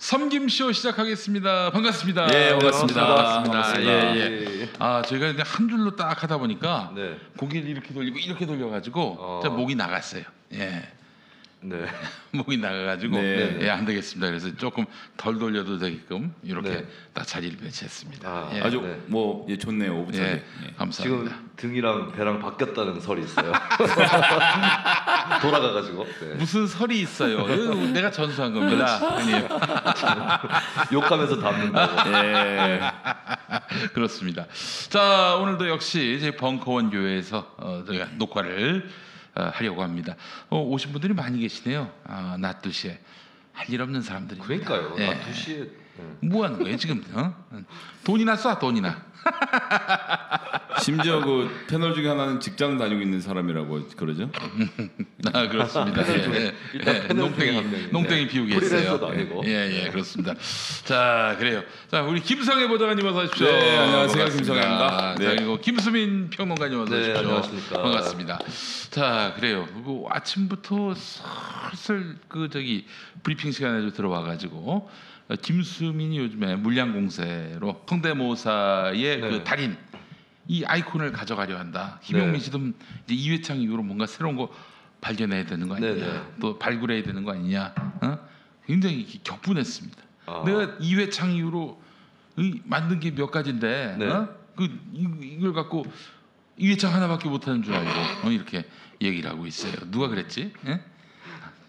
섬김쇼 시작하겠습니다. 반갑습니다. 예, 반갑습니다. 반갑습니다. 예, 예. 예. 아, 저희가 이제 한 줄로 딱 하다 보니까 네. 고개를 이렇게 돌리고 이렇게 돌려가지고 목이 나갔어요. 예. 네. 목이 나가가지고 네. 예, 안 되겠습니다. 그래서 조금 덜 돌려도 되게끔 이렇게 네. 딱 자리를 배치했습니다. 아, 예. 아주 네. 뭐 예, 좋네요. 오붓하게. 예, 예. 감사합니다. 지금 등이랑 배랑 바뀌었다는 설이 있어요. 돌아가가지고 네. 무슨 설이 있어요? 이거 내가 전수한 겁니다. 아니에요. 욕하면서 담는다고. 예. 그렇습니다. 자, 오늘도 역시 저희 벙커원 교회에서 저희가 녹화를 하려고 합니다. 오신 분들이 많이 계시네요. 낮 2시에 할 일 없는 사람들이. 그러니까요. 예. 나 2시에 뭐 하는 거예요 지금? 돈이나 쏴 돈이나. 심지어 그 패널 중에 하나는 직장 다니고 있는 사람이라고 그러죠? 아, 그렇습니다. 일단 패널 중에 한 명이. 농땡이 비우게 했어요. 프리랜서도 아니고. 예, 그렇습니다. 자, 그래요. 자, 우리 김성애 보좌관님 어서 오십시오. 네, 안녕하세요. 반갑습니다. 김성애입니다. 네. 자, 그리고 김수민 평론가님 어서 네, 오십시오. 안녕하십니까. 반갑습니다. 자, 그래요. 그리고 아침부터 슬슬 브리핑 시간에 들어와가지고 김수민이 요즘에 물량공세로 성대모사의 네. 그 달인 이 아이콘을 가져가려 한다. 김용민 네. 씨도 이제 2회창 이후로 뭔가 새로운 거 발견해야 되는 거 아니냐, 네. 또 발굴해야 되는 거 아니냐, 굉장히 격분했습니다. 내가 2회창 이후로 만든 게 몇 가지인데, 네. 이걸 갖고 2회창 하나밖에 못하는 줄 알고 이렇게 얘기를 하고 있어요. 누가 그랬지? 예?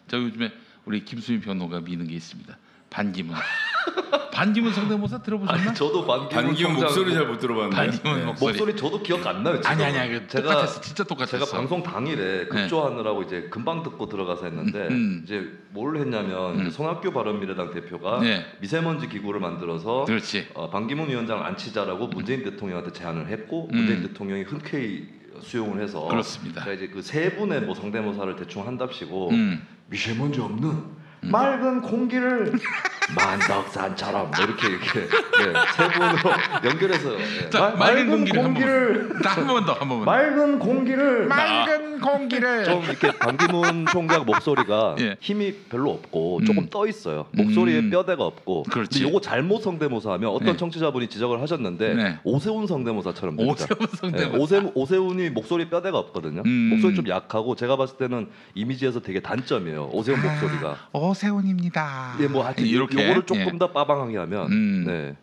저 요즘에 우리 김수민 변호가 미는 게 있습니다. 반기문. 반기문 성대모사 들어보셨나? 아니, 저도 반기문 목소리 잘 못 들어봤는데. 반기문 목소리 저도 기억 안 나요. 지금. 아니 똑같았어. 진짜 똑같았어. 제가 방송 당일에 급조하느라고 이제 금방 듣고 들어가서 했는데 이제 뭘 했냐면 이제 손학규 바른미래당 대표가 네. 미세먼지 기구를 만들어서 그렇지. 반기문 위원장 앉히자라고 문재인 대통령한테 제안을 했고 문재인 대통령이 흔쾌히 수용을 해서 그렇습니다. 제가 이제 그 세 분의 뭐 성대모사를 대충 한답시고 미세먼지 없는 맑은 공기를 만덕산처럼 뭐 이렇게 세 분으로 연결해서 자, 맑은 공기를 한 번만 맑은 공기를 맑은 공기를 좀 이렇게 반기문 총각 목소리가 예. 힘이 별로 없고 조금 떠 있어요. 목소리에 뼈대가 없고. 그렇지. 근데 요거 잘못 성대모사하면 어떤 네. 청취자분이 지적을 하셨는데 네. 오세훈 성대모사처럼 됩니다. 오세훈 성대모사. 네, 오세훈이 목소리 뼈대가 없거든요. 목소리 좀 약하고 제가 봤을 때는 이미지에서 되게 단점이에요. 오세훈 목소리가. 오세훈입니다. 예, 뭐 하여튼 이렇게 요거를 조금 더 빠방하게 하면 네.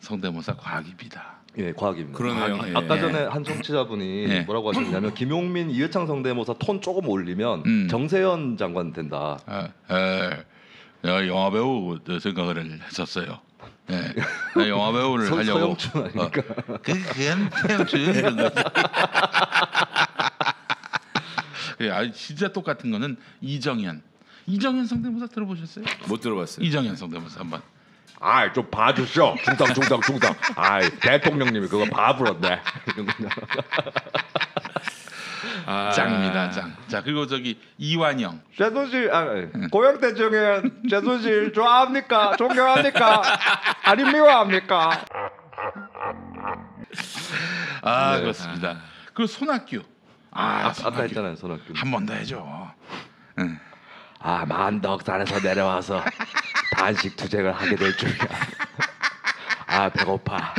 성대모사 과학입니다. 예, 과학입니다. 그러네요. 과학이- 예. 아까 전에 한 청취자분이 예. 뭐라고 하셨냐면 김용민 이회창 성대모사 톤 조금 올리면 정세현 장관 된다. 내가 영화 배우 생각을 했었어요. 네. 내가 영화 배우를 하려고. 서영춘 아닙니까? 그건 서영춘 그런 거지. 진짜 똑같은 거는 이정현 성대모사 들어보셨어요? 못 들어봤어요. 이정현 성대모사 한번. 아이 좀 봐주쇼 중당 아이 대통령님이 그거 봐불었네 이런 거. 짱입니다, 짱. 자, 그리고 이완영. 최순실 고영대 중에 최순실 좋아합니까 존경합니까 아니 미워합니까. 네. 그렇습니다. 그리고 손학규. 아까 손학규. 했잖아요, 손학규. 한 번 더 해줘. 만덕산에서 내려와서 단식 투쟁을 하게 될 줄이야. 배고파.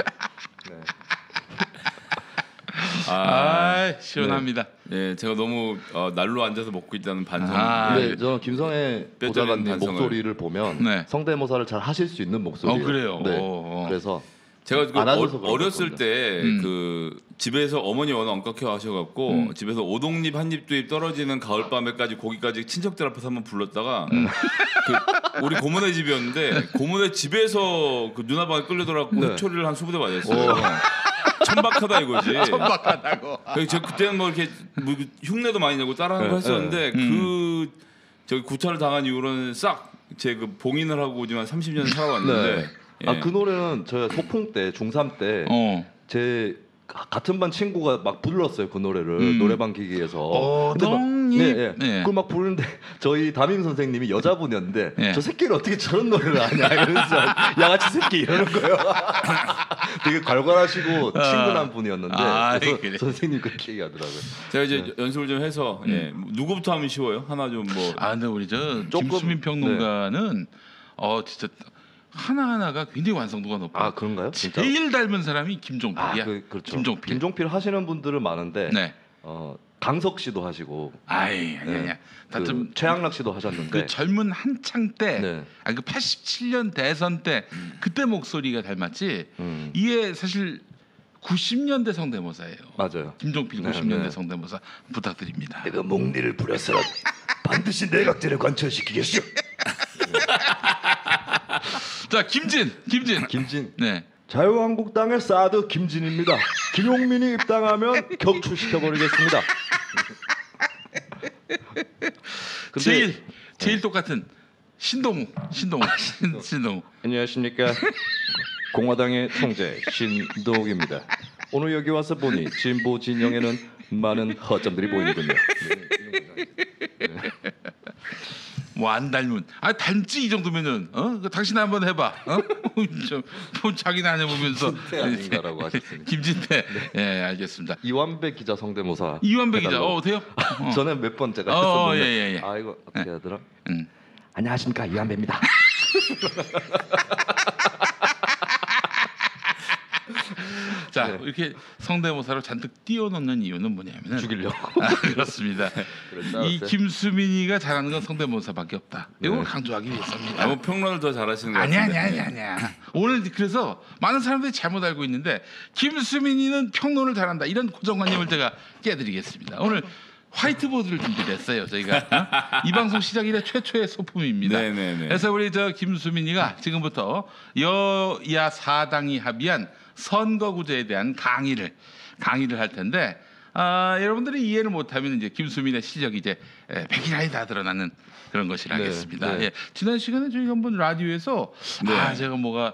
시원합니다. 예, 제가 너무 날로 앉아서 먹고 있다는 반성. 근데 저 김성애 뼈저린 보좌관님 반성을. 목소리를 보면 네. 성대모사를 잘 하실 수 있는 목소리예요. 그래요? 네. 그래서 제가 알아줘서 그런 어렸을 겁니다. 때 그 집에서 어머니 워낙 엄격해 하셔갖고 집에서 오동잎 한 입두입 떨어지는 가을밤에까지 거기까지 친척들 앞에서 한번 불렀다가 그 우리 고모네 집이었는데 고모네 집에서 그 누나방에 끌려들어갖고 네. 회초리를 한 20대 맞았어요. 천박하다 이거지. 천박하다고. 제가 그때는 뭐 이렇게 뭐 흉내도 많이 내고 따라하는 거 했었는데 그 저기 구타를 당한 이후로는 싹 제 그 봉인을 하고 지금 한 30년 살아왔는데. 예. 그 노래는 저 소풍 때 중3 때 제 같은 반 친구가 막 불렀어요, 그 노래를 노래방 기기에서. 오동잎. 그걸 막 부르는데 저희 담임 선생님이 여자분이었는데 네. 저 새끼는 어떻게 저런 노래를 하냐 이러면서 양아치 새끼 이러는 거예요. 되게 갈갈하시고 친근한 분이었는데 그래서 그래. 선생님 그렇게 얘기하더라고요. 제가 이제 연습을 좀 해서 누구부터 하면 쉬워요? 하나 좀 뭐. 근데 우리 조금, 김수민 평론가는 진짜 하나하나가 굉장히 완성도가 높아. 아 그런가요? 진짜? 제일 닮은 사람이 김종필이야. 그렇죠. 김종필. 김종필 하시는 분들은 많은데 네. 강석 씨도 하시고 아이 아니야. 그 최양락 씨도 하셨는데 그 젊은 한창 때, 네. 그 87년 대선 때 그때 목소리가 닮았지. 이게 사실 90년대 성대모사예요. 맞아요. 김종필 네, 90년대 네. 성대모사 부탁드립니다. 내가 목니를 부려서 반드시 내각제를 관철시키겠어. 자 김진. 김진. 네. 자유한국당의 사드 김진입니다. 김용민이 입당하면 격추시켜버리겠습니다. 근데 제일 똑같은 신동욱. 안녕하십니까. 공화당의 총재 신동욱입니다. 오늘 여기 와서 보니 진보 진영에는 많은 허점들이 보이는군요. 뭐 안 닮은. 닮지 이 정도면은 당신 한번 해봐. 좀 자기는 안 해보면서 김진태 아닌가라고 하셨습니다. 김진태. 예 알겠습니다. 이완배 기자 성대모사. 이완배 기자 해달라고. 돼요? 저는 몇 번 제가 했었는데. 예. 아 이거 어떻게 하더라? 음. 안녕하십니까 이완배입니다. 자 네. 이렇게 성대모사로 잔뜩 띄워놓는 이유는 뭐냐면은 죽이려고. 그렇습니다. 그럴 이 줄 알았어요. 김수민이가 잘하는 건 성대모사밖에 없다. 이걸 네. 강조하기 위해서입니다. 아무 평론을 더 잘하시는 것 아니야. 같은데. 오늘 그래서 많은 사람들이 잘못 알고 있는데 김수민이는 평론을 잘한다 이런 고정관념을 제가 깨드리겠습니다. 오늘 화이트보드를 준비했어요. 저희가 이 방송 시작 이래 최초의 소품입니다. 네네네. 그래서 우리 김수민이가 지금부터 여야 사당이 합의한 선거구제에 대한 강의를 할 텐데 여러분들이 이해를 못하면 이제 김수민의 실력이 이제 백일하에 다 드러나는 그런 것이라 네, 하겠습니다. 네. 예, 지난 시간에 저희가 한번 라디오에서 네. 제가 뭐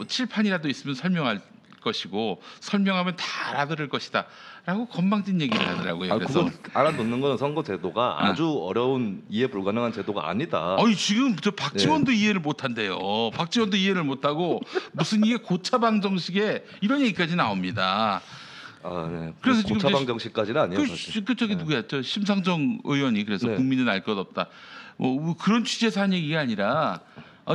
칠판이라도 있으면 설명할 것이고 설명하면 다 알아들을 것이다라고 건방진 얘기를 하더라고요. 그래서 그거 알아놓는 거는 선거 제도가 아주 어려운 이해 불가능한 제도가 아니다. 지금 저 박지원도 이해를 못한대요. 박지원도 이해를 못하고 무슨 이게 고차방정식에 이런 얘기까지 나옵니다. 네. 그래서 그래서 지금 고차방정식까지는 아니에요. 사실. 저기 누구야? 저 심상정 의원이 그래서 네. 국민은 알 것 없다. 뭐 그런 취지에서 한 얘기가 아니라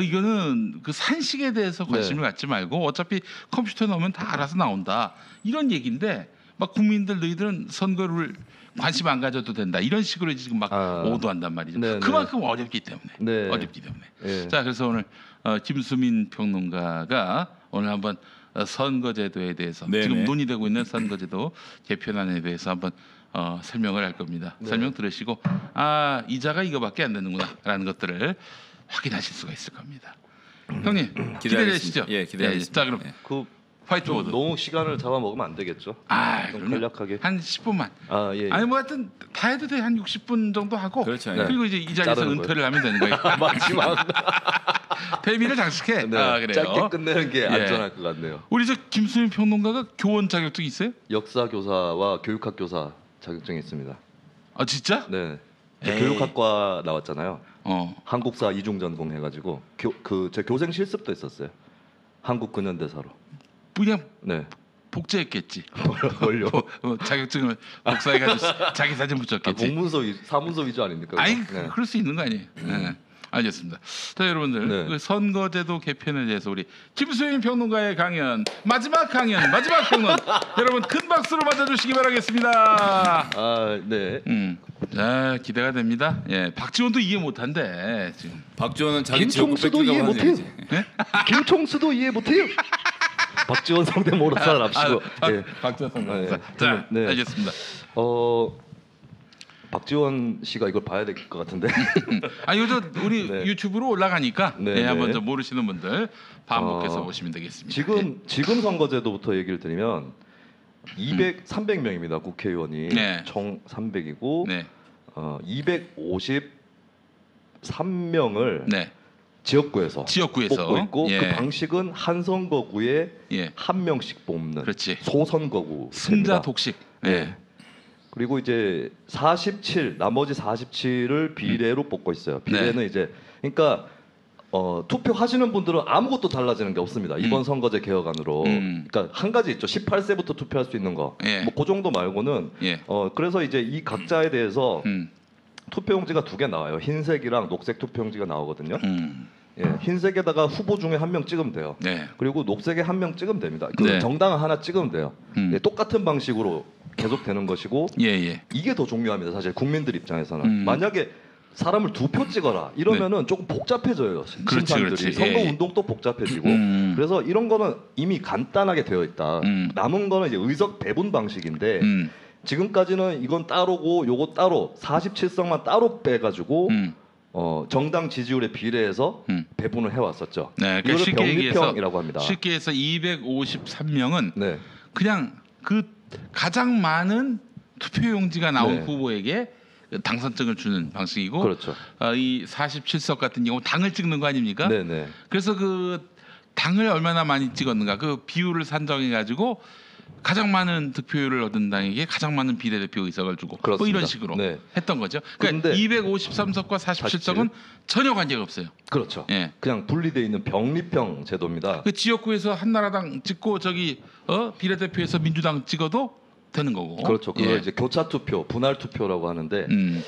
이거는 그 산식에 대해서 관심을 네. 갖지 말고 어차피 컴퓨터에 넣으면 다 알아서 나온다. 이런 얘기인데 막 국민들 너희들은 선거를 관심 안 가져도 된다. 이런 식으로 지금 막 오도한단 말이죠. 네, 그만큼 어렵기 때문에. 네. 어렵기 때문에. 네. 자, 그래서 오늘 김수민 평론가가 오늘 한번 선거제도에 대해서 네네. 지금 논의되고 있는 선거제도 개편안에 대해서 한번 설명을 할 겁니다. 네. 설명 들으시고 이자가 이거밖에 안 되는구나라는 것들을 확인하실 수가 있을 겁니다. 형님 기대되시죠? 예, 기대하겠습니다. 자, 그럼 예. 좀 화이트보드. 너무 시간을 잡아먹으면 안 되겠죠. 좀 그럼요. 간략하게. 한 10분만. 예. 아니 뭐 하여튼 다 해도 돼. 한 60분 정도 하고 그렇죠. 네. 그리고 이제 이 자리에서 자르는 은퇴를 하면 되는 거예요. 마지막 데뷔를 장식해. 네. 그래요. 짧게 끝내는 게 예. 안전할 것 같네요. 우리 김수민 평론가가 교원 자격증 있어요? 역사 교사와 교육학 교사 자격증이 있습니다. 진짜? 네. 에이. 교육학과 나왔잖아요. 어. 한국사 이중 전공 해가지고 제 교생 실습도 했었어요. 한국 근현대사로. 그냥 네. 복제했겠지. 뭘요? 자격증을 복사해가지고 자기 사진 붙였겠지. 사문서 위주 아닙니까? 아니 네. 그럴 수 있는 거 아니에요. 네. 알겠습니다. 자 여러분들 네. 그 선거제도 개편에 대해서 우리 김수민 평론가의 강연 마지막 평론 여러분 큰 박수로 맞아주시기 바라겠습니다. 네. 자 기대가 됩니다. 예, 박지원도 이해 못한대 지금. 박지원은 자기 김총수도 이해 못해요. 네? 김총수도 이해 못해요. 박지원 성대모사를 합시고. 예. 박지원 성대모사. 네. 자 네. 알겠습니다. 박지원 씨가 이걸 봐야 될 것 같은데. 이거 우리 네. 유튜브로 올라가니까 네, 네. 한번 좀 모르시는 분들 반복해서 보시면 되겠습니다. 지금 선거제도부터 얘기를 드리면 300명입니다. 국회의원이 네. 총 300이고 네. 253명을 네. 지역구에서 뽑고 있고 예. 그 방식은 한 선거구에 예. 한 명씩 뽑는 그렇지. 소선거구 승자 독식. 네. 그리고 이제 47 나머지 47을 비례로 뽑고 있어요. 비례는 네. 이제 그러니까 투표하시는 분들은 아무것도 달라지는 게 없습니다. 이번 선거제 개혁안으로. 그러니까 한 가지 있죠. 18세부터 투표할 수 있는 거. 예. 뭐 그 정도 말고는 예. 그래서 이제 이 각자에 대해서 음. 투표용지가 2개 나와요. 흰색이랑 녹색 투표용지가 나오거든요. 예, 흰색에다가 후보 중에 한 명 찍으면 돼요. 네. 그리고 녹색에 한 명 찍으면 됩니다. 그 네. 정당 하나 찍으면 돼요. 음. 예, 똑같은 방식으로 계속 되는 것이고 예, 예. 이게 더 중요합니다. 사실 국민들 입장에서는 만약에 사람을 2표 찍어라 이러면은 조금 복잡해져요. 그렇지, 심판들이 그렇지. 선거 예. 운동도 복잡해지고 그래서 이런 거는 이미 간단하게 되어 있다. 남은 거는 이제 의석 배분 방식인데 지금까지는 이건 따로고 요거 따로 47석만 따로 빼가지고 정당 지지율에 비례해서 배분을 해왔었죠. 네, 그러니까 이거를 쉽게 얘기해서 병리평이라고 합니다. 쉽게 해서 253명은 네, 그냥 그 가장 많은 투표용지가 나온 네. 후보에게 당선증을 주는 방식이고 그렇죠. 이 47석 같은 경우 당을 찍는 거 아닙니까? 네, 네. 그래서 그 당을 얼마나 많이 찍었는가 그 비율을 산정해 가지고 가장 많은 득표율을 얻은 당에게 가장 많은 비례대표 의석을 주고 뭐 그렇습니다. 이런 식으로 네. 했던 거죠. 그러니까 그런데 253석과 47석은 전혀 관계가 없어요. 그렇죠. 예. 그냥 분리되어 있는 병리평 제도입니다. 그 지역구에서 한나라당 찍고 저기 비례대표에서 민주당 찍어도 되는 거고. 그렇죠. 그걸 예. 이제 교차 투표, 분할 투표라고 하는데 음.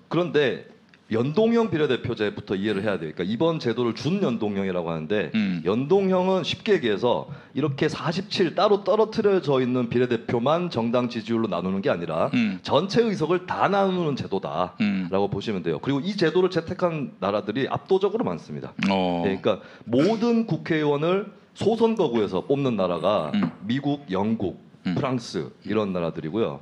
그런데 연동형 비례대표제부터 이해를 해야 돼요. 그러니까 이번 제도를 준연동형이라고 하는데 연동형은 쉽게 얘기해서 이렇게 47 따로 떨어뜨려져 있는 비례대표만 정당 지지율로 나누는 게 아니라 전체 의석을 다 나누는 제도다라고 보시면 돼요. 그리고 이 제도를 채택한 나라들이 압도적으로 많습니다. 네, 그러니까 모든 국회의원을 소선거구에서 뽑는 나라가 미국, 영국, 프랑스 이런 나라들이고요.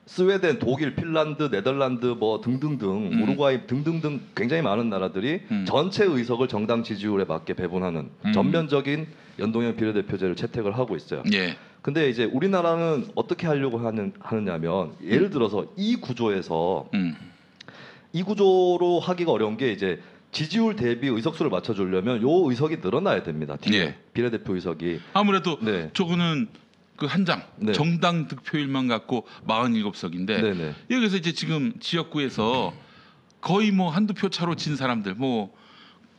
스웨덴, 독일, 핀란드, 네덜란드 뭐 등등등 우루과이 등등등 굉장히 많은 나라들이 전체 의석을 정당 지지율에 맞게 배분하는 전면적인 연동형 비례대표제를 채택을 하고 있어요. 예. 근데 이제 우리나라는 어떻게 하려고 하느냐면 예를 들어서 이 구조에서 이 구조로 하기가 어려운 게 이제 지지율 대비 의석수를 맞춰주려면 요 의석이 늘어나야 됩니다. 뒤에 예. 비례대표 의석이. 아무래도 네. 저거는 그 한 장 네. 정당 득표율만 갖고 47석인데 네네. 여기서 이제 지금 지역구에서 거의 뭐 한두 표 차로 진 사람들 뭐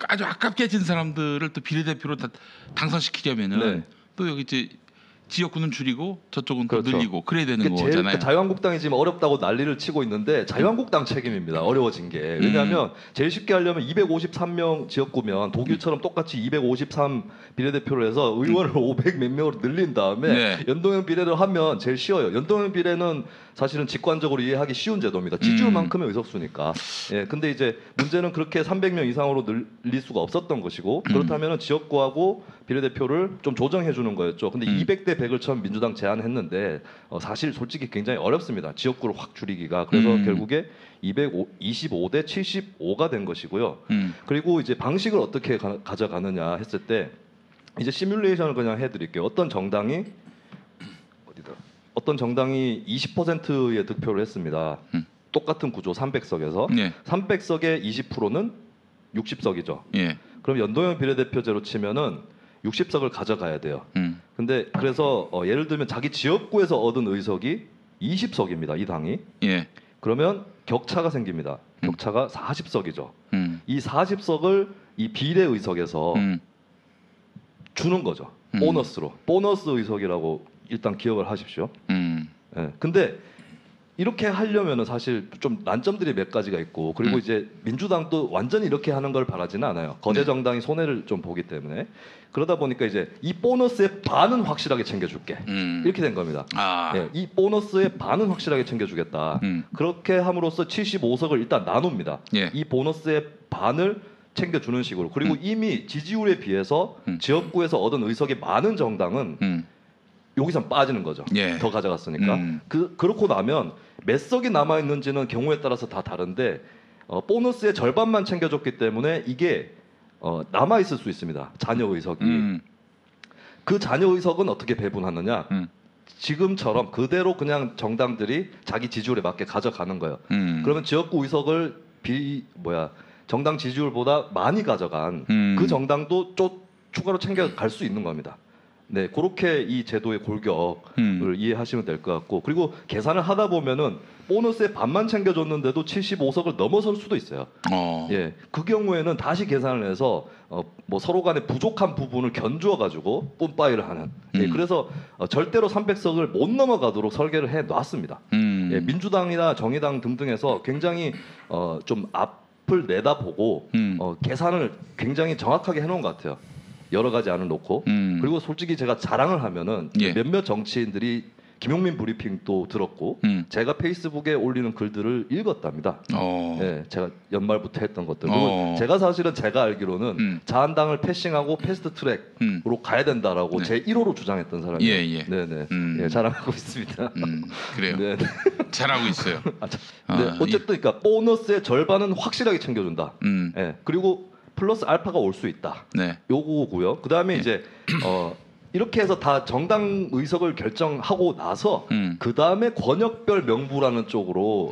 아주 아깝게 진 사람들을 또 비례대표로 다 당선시키려면은 네. 또 여기 이제 지역구는 줄이고 저쪽은 그렇죠. 또 늘리고 그래야 되는 제일 거잖아요. 자유한국당이 지금 어렵다고 난리를 치고 있는데 자유한국당 책임입니다. 어려워진 게. 왜냐하면 제일 쉽게 하려면 253명 지역구면 독일처럼 똑같이 253 비례대표를 해서 의원을 500 몇 명으로 늘린 다음에 네. 연동형 비례를 하면 제일 쉬워요. 연동형 비례는 사실은 직관적으로 이해하기 쉬운 제도입니다. 지지율만큼의 의석수니까. 예, 근데 이제 문제는 그렇게 300명 이상으로 늘릴 수가 없었던 것이고 그렇다면 지역구하고 비례대표를 좀 조정해 주는 거였죠. 근데 200대 100을 처음 민주당 제안했는데 사실 솔직히 굉장히 어렵습니다. 지역구를 확 줄이기가. 그래서 결국에 225대 75가 된 것이고요. 그리고 이제 방식을 어떻게 가져가느냐 했을 때 이제 시뮬레이션을 그냥 해드릴게요. 어떤 정당이 20%의 득표를 했습니다. 똑같은 구조 300석에서 예. 300석의 20%는 60석이죠. 예. 그럼 연동형 비례대표제로 치면은 60석을 가져가야 돼요. 근데 그래서 예를 들면 자기 지역구에서 얻은 의석이 20석입니다. 이 당이. 예. 그러면 격차가 생깁니다. 격차가 40석이죠. 이 40석을 이 비례 의석에서 주는 거죠. 보너스로. 보너스 의석이라고 일단 기억을 하십시오. 예. 근데 이렇게 하려면은 사실 좀 난점들이 몇 가지가 있고 그리고 이제 민주당도 완전히 이렇게 하는 걸 바라지는 않아요. 거대 정당이 손해를 좀 보기 때문에 그러다 보니까 이제 이 보너스의 반은 확실하게 챙겨줄게 이렇게 된 겁니다. 아. 예, 이 보너스의 반은 확실하게 챙겨주겠다. 그렇게 함으로써 75석을 일단 나눕니다. 예. 이 보너스의 반을 챙겨주는 식으로 그리고 이미 지지율에 비해서 지역구에서 얻은 의석이 많은 정당은 여기서 빠지는 거죠. 예. 더 가져갔으니까. 그렇고 나면 몇 석이 남아 있는지는 경우에 따라서 다 다른데 보너스의 절반만 챙겨줬기 때문에 이게 남아 있을 수 있습니다. 잔여 의석이. 그 잔여 의석은 어떻게 배분하느냐? 지금처럼 그대로 그냥 정당들이 자기 지지율에 맞게 가져가는 거예요. 그러면 지역구 의석을 정당 지지율보다 많이 가져간 그 정당도 추가로 챙겨갈 수 있는 겁니다. 네, 그렇게 이 제도의 골격을 이해하시면 될 것 같고 그리고 계산을 하다 보면은 보너스의 반만 챙겨줬는데도 75석을 넘어설 수도 있어요. 예, 그 경우에는 다시 계산을 해서 뭐 서로 간에 부족한 부분을 견주어 가지고 뿜빠이를 하는. 예, 그래서 절대로 300석을 못 넘어가도록 설계를 해 놨습니다. 예, 민주당이나 정의당 등등에서 굉장히 좀 잎을 내다보고 계산을 굉장히 정확하게 해놓은 것 같아요. 여러 가지 안을 놓고 그리고 솔직히 제가 자랑을 하면은 예. 몇몇 정치인들이 김용민 브리핑도 들었고 제가 페이스북에 올리는 글들을 읽었답니다. 네, 제가 연말부터 했던 것들. 그리고 제가 사실은 제가 알기로는 자한당을 패싱하고 패스트트랙으로 가야 된다라고 네. 제 1호로 주장했던 사람이에요. 예, 예. 네네. 예, 자랑하고 있습니다. 그래요. 네. 잘하고 있어요. 네, 어쨌든 그러니까 보너스의 절반은 확실하게 챙겨준다. 예, 그리고 플러스 알파가 올 수 있다. 네. 요거고요. 그 다음에 이제 이렇게 해서 다 정당 의석을 결정하고 나서 그 다음에 권역별 명부라는 쪽으로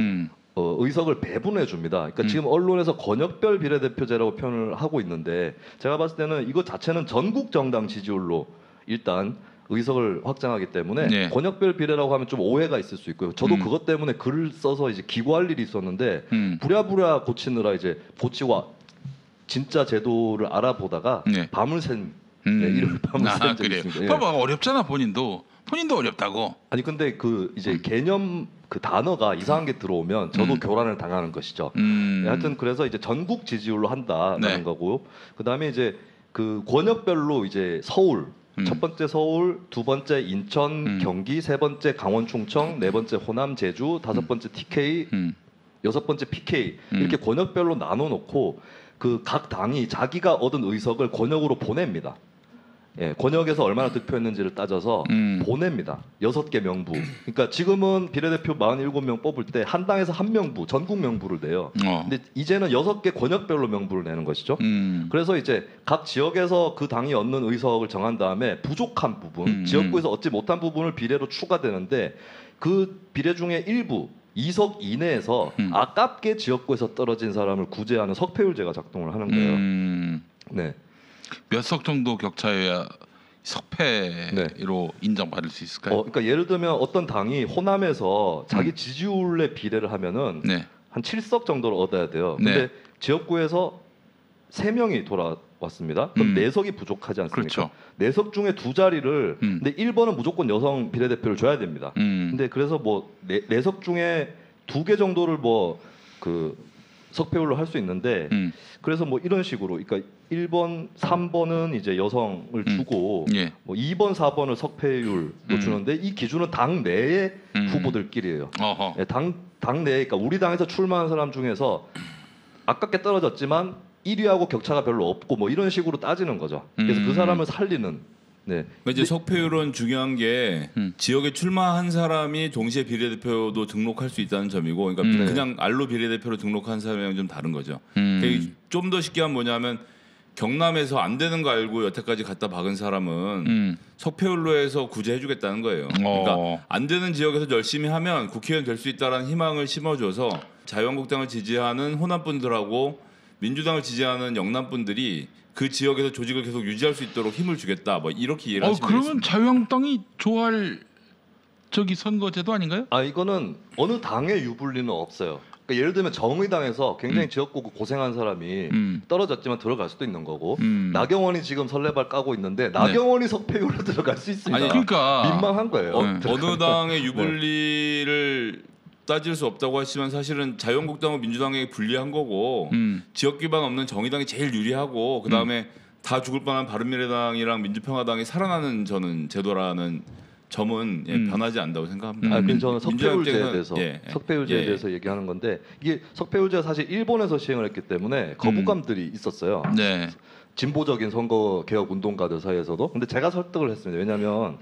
의석을 배분해 줍니다. 그러니까 지금 언론에서 권역별 비례대표제라고 표현을 하고 있는데 제가 봤을 때는 이거 자체는 전국 정당 지지율로 일단 의석을 확장하기 때문에 네. 권역별 비례라고 하면 좀 오해가 있을 수 있고요. 저도 그것 때문에 글을 써서 이제 기고할 일이 있었는데 부랴부랴 고치느라 이제 고치고 진짜 제도를 알아보다가 네. 밤을 샌 일요일 밤을 샌 적이 그래요. 있습니다. 예. 봐봐 어렵잖아 본인도 어렵다고. 아니 근데 그 이제 개념 그 단어가 이상한 게 들어오면 저도 교란을 당하는 것이죠. 하여튼 그래서 이제 전국 지지율로 한다라는 네. 거고 그 다음에 이제 그 권역별로 이제 서울 첫 번째 서울, 두 번째 인천, 경기, 세 번째 강원, 충청, 네 번째 호남, 제주, 다섯 번째 TK, 여섯 번째 PK 이렇게 권역별로 나눠 놓고 그 각 당이 자기가 얻은 의석을 권역으로 보냅니다. 예, 권역에서 얼마나 득표했는지를 따져서 보냅니다. 6개 명부. 그러니까 지금은 비례대표 47명 뽑을 때 한 당에서 한 명부, 전국 명부를 내요. 근데 이제는 6개 권역별로 명부를 내는 것이죠. 그래서 이제 각 지역에서 그 당이 얻는 의석을 정한 다음에 부족한 부분, 지역구에서 얻지 못한 부분을 비례로 추가되는데 그 비례 중에 일부 2석 이내에서 아깝게 지역구에서 떨어진 사람을 구제하는 석패율제가 작동을 하는 거예요. 네. 몇 석 정도 격차여야 석패로 인정받을 수 있을까요? 그러니까 예를 들면 어떤 당이 호남에서 자기 지지율의 비례를 하면은 네. 한 7석 정도를 얻어야 돼요. 근데 네. 지역구에서 3명이 돌아왔습니다. 그럼 4석이 부족하지 않습니까? 그렇죠. 4석 중에 2자리를 근데 1번은 무조건 여성 비례대표를 줘야 됩니다. 근데 그래서 뭐 4석 중에 2개 정도를 뭐 그 석패율로 할 수 있는데 그래서 뭐 이런 식으로 그러니까 1번, 3번은 이제 여성을 주고 예. 뭐 2번, 4번을 석패율로 주는데 이 기준은 당 내의 후보들끼리예요. 어허. 예, 당 내에 그러니까 우리 당에서 출마한 사람 중에서 아깝게 떨어졌지만 1위하고 격차가 별로 없고 뭐 이런 식으로 따지는 거죠. 그래서 그 사람을 살리는. 네. 그러니까 이제 석패율은 중요한 게 지역에 출마한 사람이 동시에 비례대표도 등록할 수 있다는 점이고, 그러니까 그냥 알로 비례대표로 등록한 사람이랑 좀 다른 거죠. 그러니까 좀 더 쉽게 하면 뭐냐면 경남에서 안 되는 거 알고 여태까지 갖다 박은 사람은 석패율로 해서 구제해주겠다는 거예요. 그러니까 안 되는 지역에서 열심히 하면 국회의원 될 수 있다라는 희망을 심어줘서 자유한국당을 지지하는 호남 분들하고 민주당을 지지하는 영남 분들이 그 지역에서 조직을 계속 유지할 수 있도록 힘을 주겠다. 뭐 이렇게 이해를 하시면 그러면 되겠습니다. 자유한국당이 좋아할 저기 선거제도 아닌가요? 이거는 어느 당의 유불리는 없어요. 그러니까 예를 들면 정의당에서 굉장히 지역구 고생한 사람이 떨어졌지만 들어갈 수도 있는 거고 나경원이 지금 설레발 까고 있는데 나경원이 석패율로 들어갈 수 있습니다. 아니, 그러니까 민망한 거예요. 어느 당의 유불리를 따질 수 없다고 하시면 사실은 자유한국당은 민주당에게 불리한 거고 지역 기반 없는 정의당이 제일 유리하고 그 다음에 다 죽을 뻔한 바른미래당이랑 민주평화당이 살아나는 저는 제도라는 점은 변하지 않는다고 생각합니다. 그래서 저는 석패율제에 민주당 대해서 입장에서는 석패율제에 대해서 얘기하는 건데 이게 석패율제가 사실 일본에서 시행을 했기 때문에 거부감들이 있었어요. 네. 진보적인 선거 개혁 운동가들 사이에서도. 근데 제가 설득을 했습니다. 왜냐하면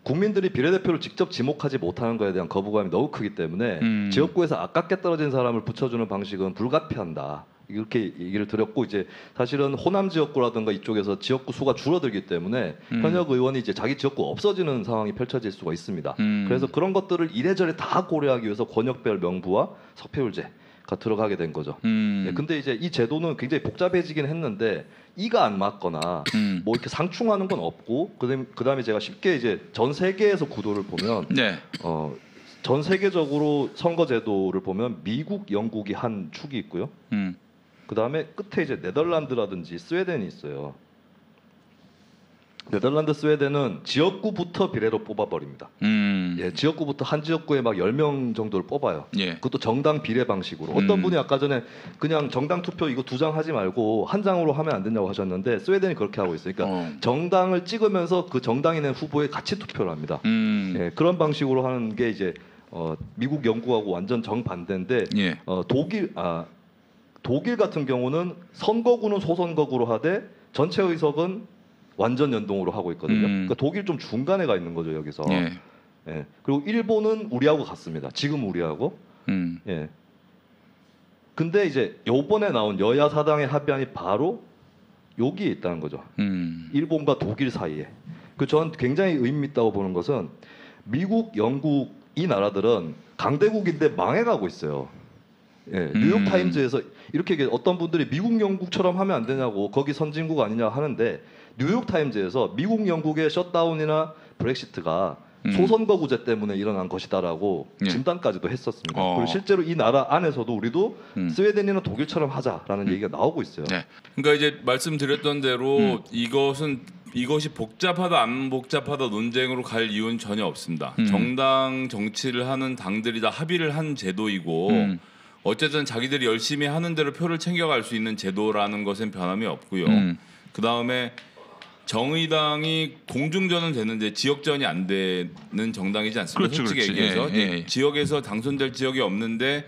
국민들이 비례대표를 직접 지목하지 못하는 것에 대한 거부감이 너무 크기 때문에 지역구에서 아깝게 떨어진 사람을 붙여주는 방식은 불가피한다. 이렇게 얘기를 드렸고 이제 사실은 호남 지역구라든가 이쪽에서 지역구 수가 줄어들기 때문에 현역 의원이 이제 자기 지역구 없어지는 상황이 펼쳐질 수가 있습니다. 그래서 그런 것들을 이래저래 다 고려하기 위해서 권역별 명부와 석패율제가 들어가게 된 거죠. 예, 근데 이제 이 제도는 굉장히 복잡해지긴 했는데 이가 안 맞거나 뭐 이렇게 상충하는 건 없고 그다음에 제가 쉽게 이제 전 세계에서 구도를 보면 네. 전 세계적으로 선거 제도를 보면 미국, 영국이 한 축이 있고요. 그다음에 끝에 이제 네덜란드라든지 스웨덴이 있어요. 네덜란드, 스웨덴은 지역구부터 비례로 뽑아버립니다. 예, 지역구부터 한 지역구에 막 10명 정도를 뽑아요. 예. 그것도 정당 비례 방식으로. 어떤 분이 아까 전에 그냥 정당 투표 이거 2장 하지 말고 한 장으로 하면 안 된다고 하셨는데 스웨덴이 그렇게 하고 있어요. 그러니까 정당을 찍으면서 그 정당이 낸 후보에 같이 투표를 합니다. 예, 그런 방식으로 하는 게 이제 미국, 영국하고 완전 정반대인데 예. 독일 같은 경우는 선거구는 소선거구로 하되 전체 의석은 완전 연동으로 하고 있거든요. 그러니까 독일 좀 중간에 가 있는 거죠 여기서. 예. 예. 그리고 일본은 우리하고 같습니다. 지금 우리하고. 예. 근데 이제 요번에 나온 여야 사당의 합의안이 바로 여기에 있다는 거죠. 일본과 독일 사이에. 전 굉장히 의미 있다고 보는 것은 미국, 영국 이 나라들은 강대국인데 망해가고 있어요. 예, 뉴욕 타임즈에서 이렇게 어떤 분들이 미국, 영국처럼 하면 안 되냐고 거기 선진국 아니냐 하는데 뉴욕 타임즈에서 미국, 영국의 셧다운이나 브렉시트가 소선거구제 때문에 일어난 것이다라고 예. 진단까지도 했었습니다. 그리고 실제로 이 나라 안에서도 우리도 스웨덴이나 독일처럼 하자라는 얘기가 나오고 있어요. 네. 그러니까 이제 말씀드렸던 대로 이것이 복잡하다 안 복잡하다 논쟁으로 갈 이유는 전혀 없습니다. 정당 정치를 하는 당들이 다 합의를 한 제도이고 어쨌든 자기들이 열심히 하는 대로 표를 챙겨갈 수 있는 제도라는 것은 변함이 없고요. 그 다음에 정의당이 공중전은 되는데 지역전이 안 되는 정당이지 않습니까? 그렇죠, 솔직히 그렇지. 얘기해서 예. 지역에서 당선될 지역이 없는데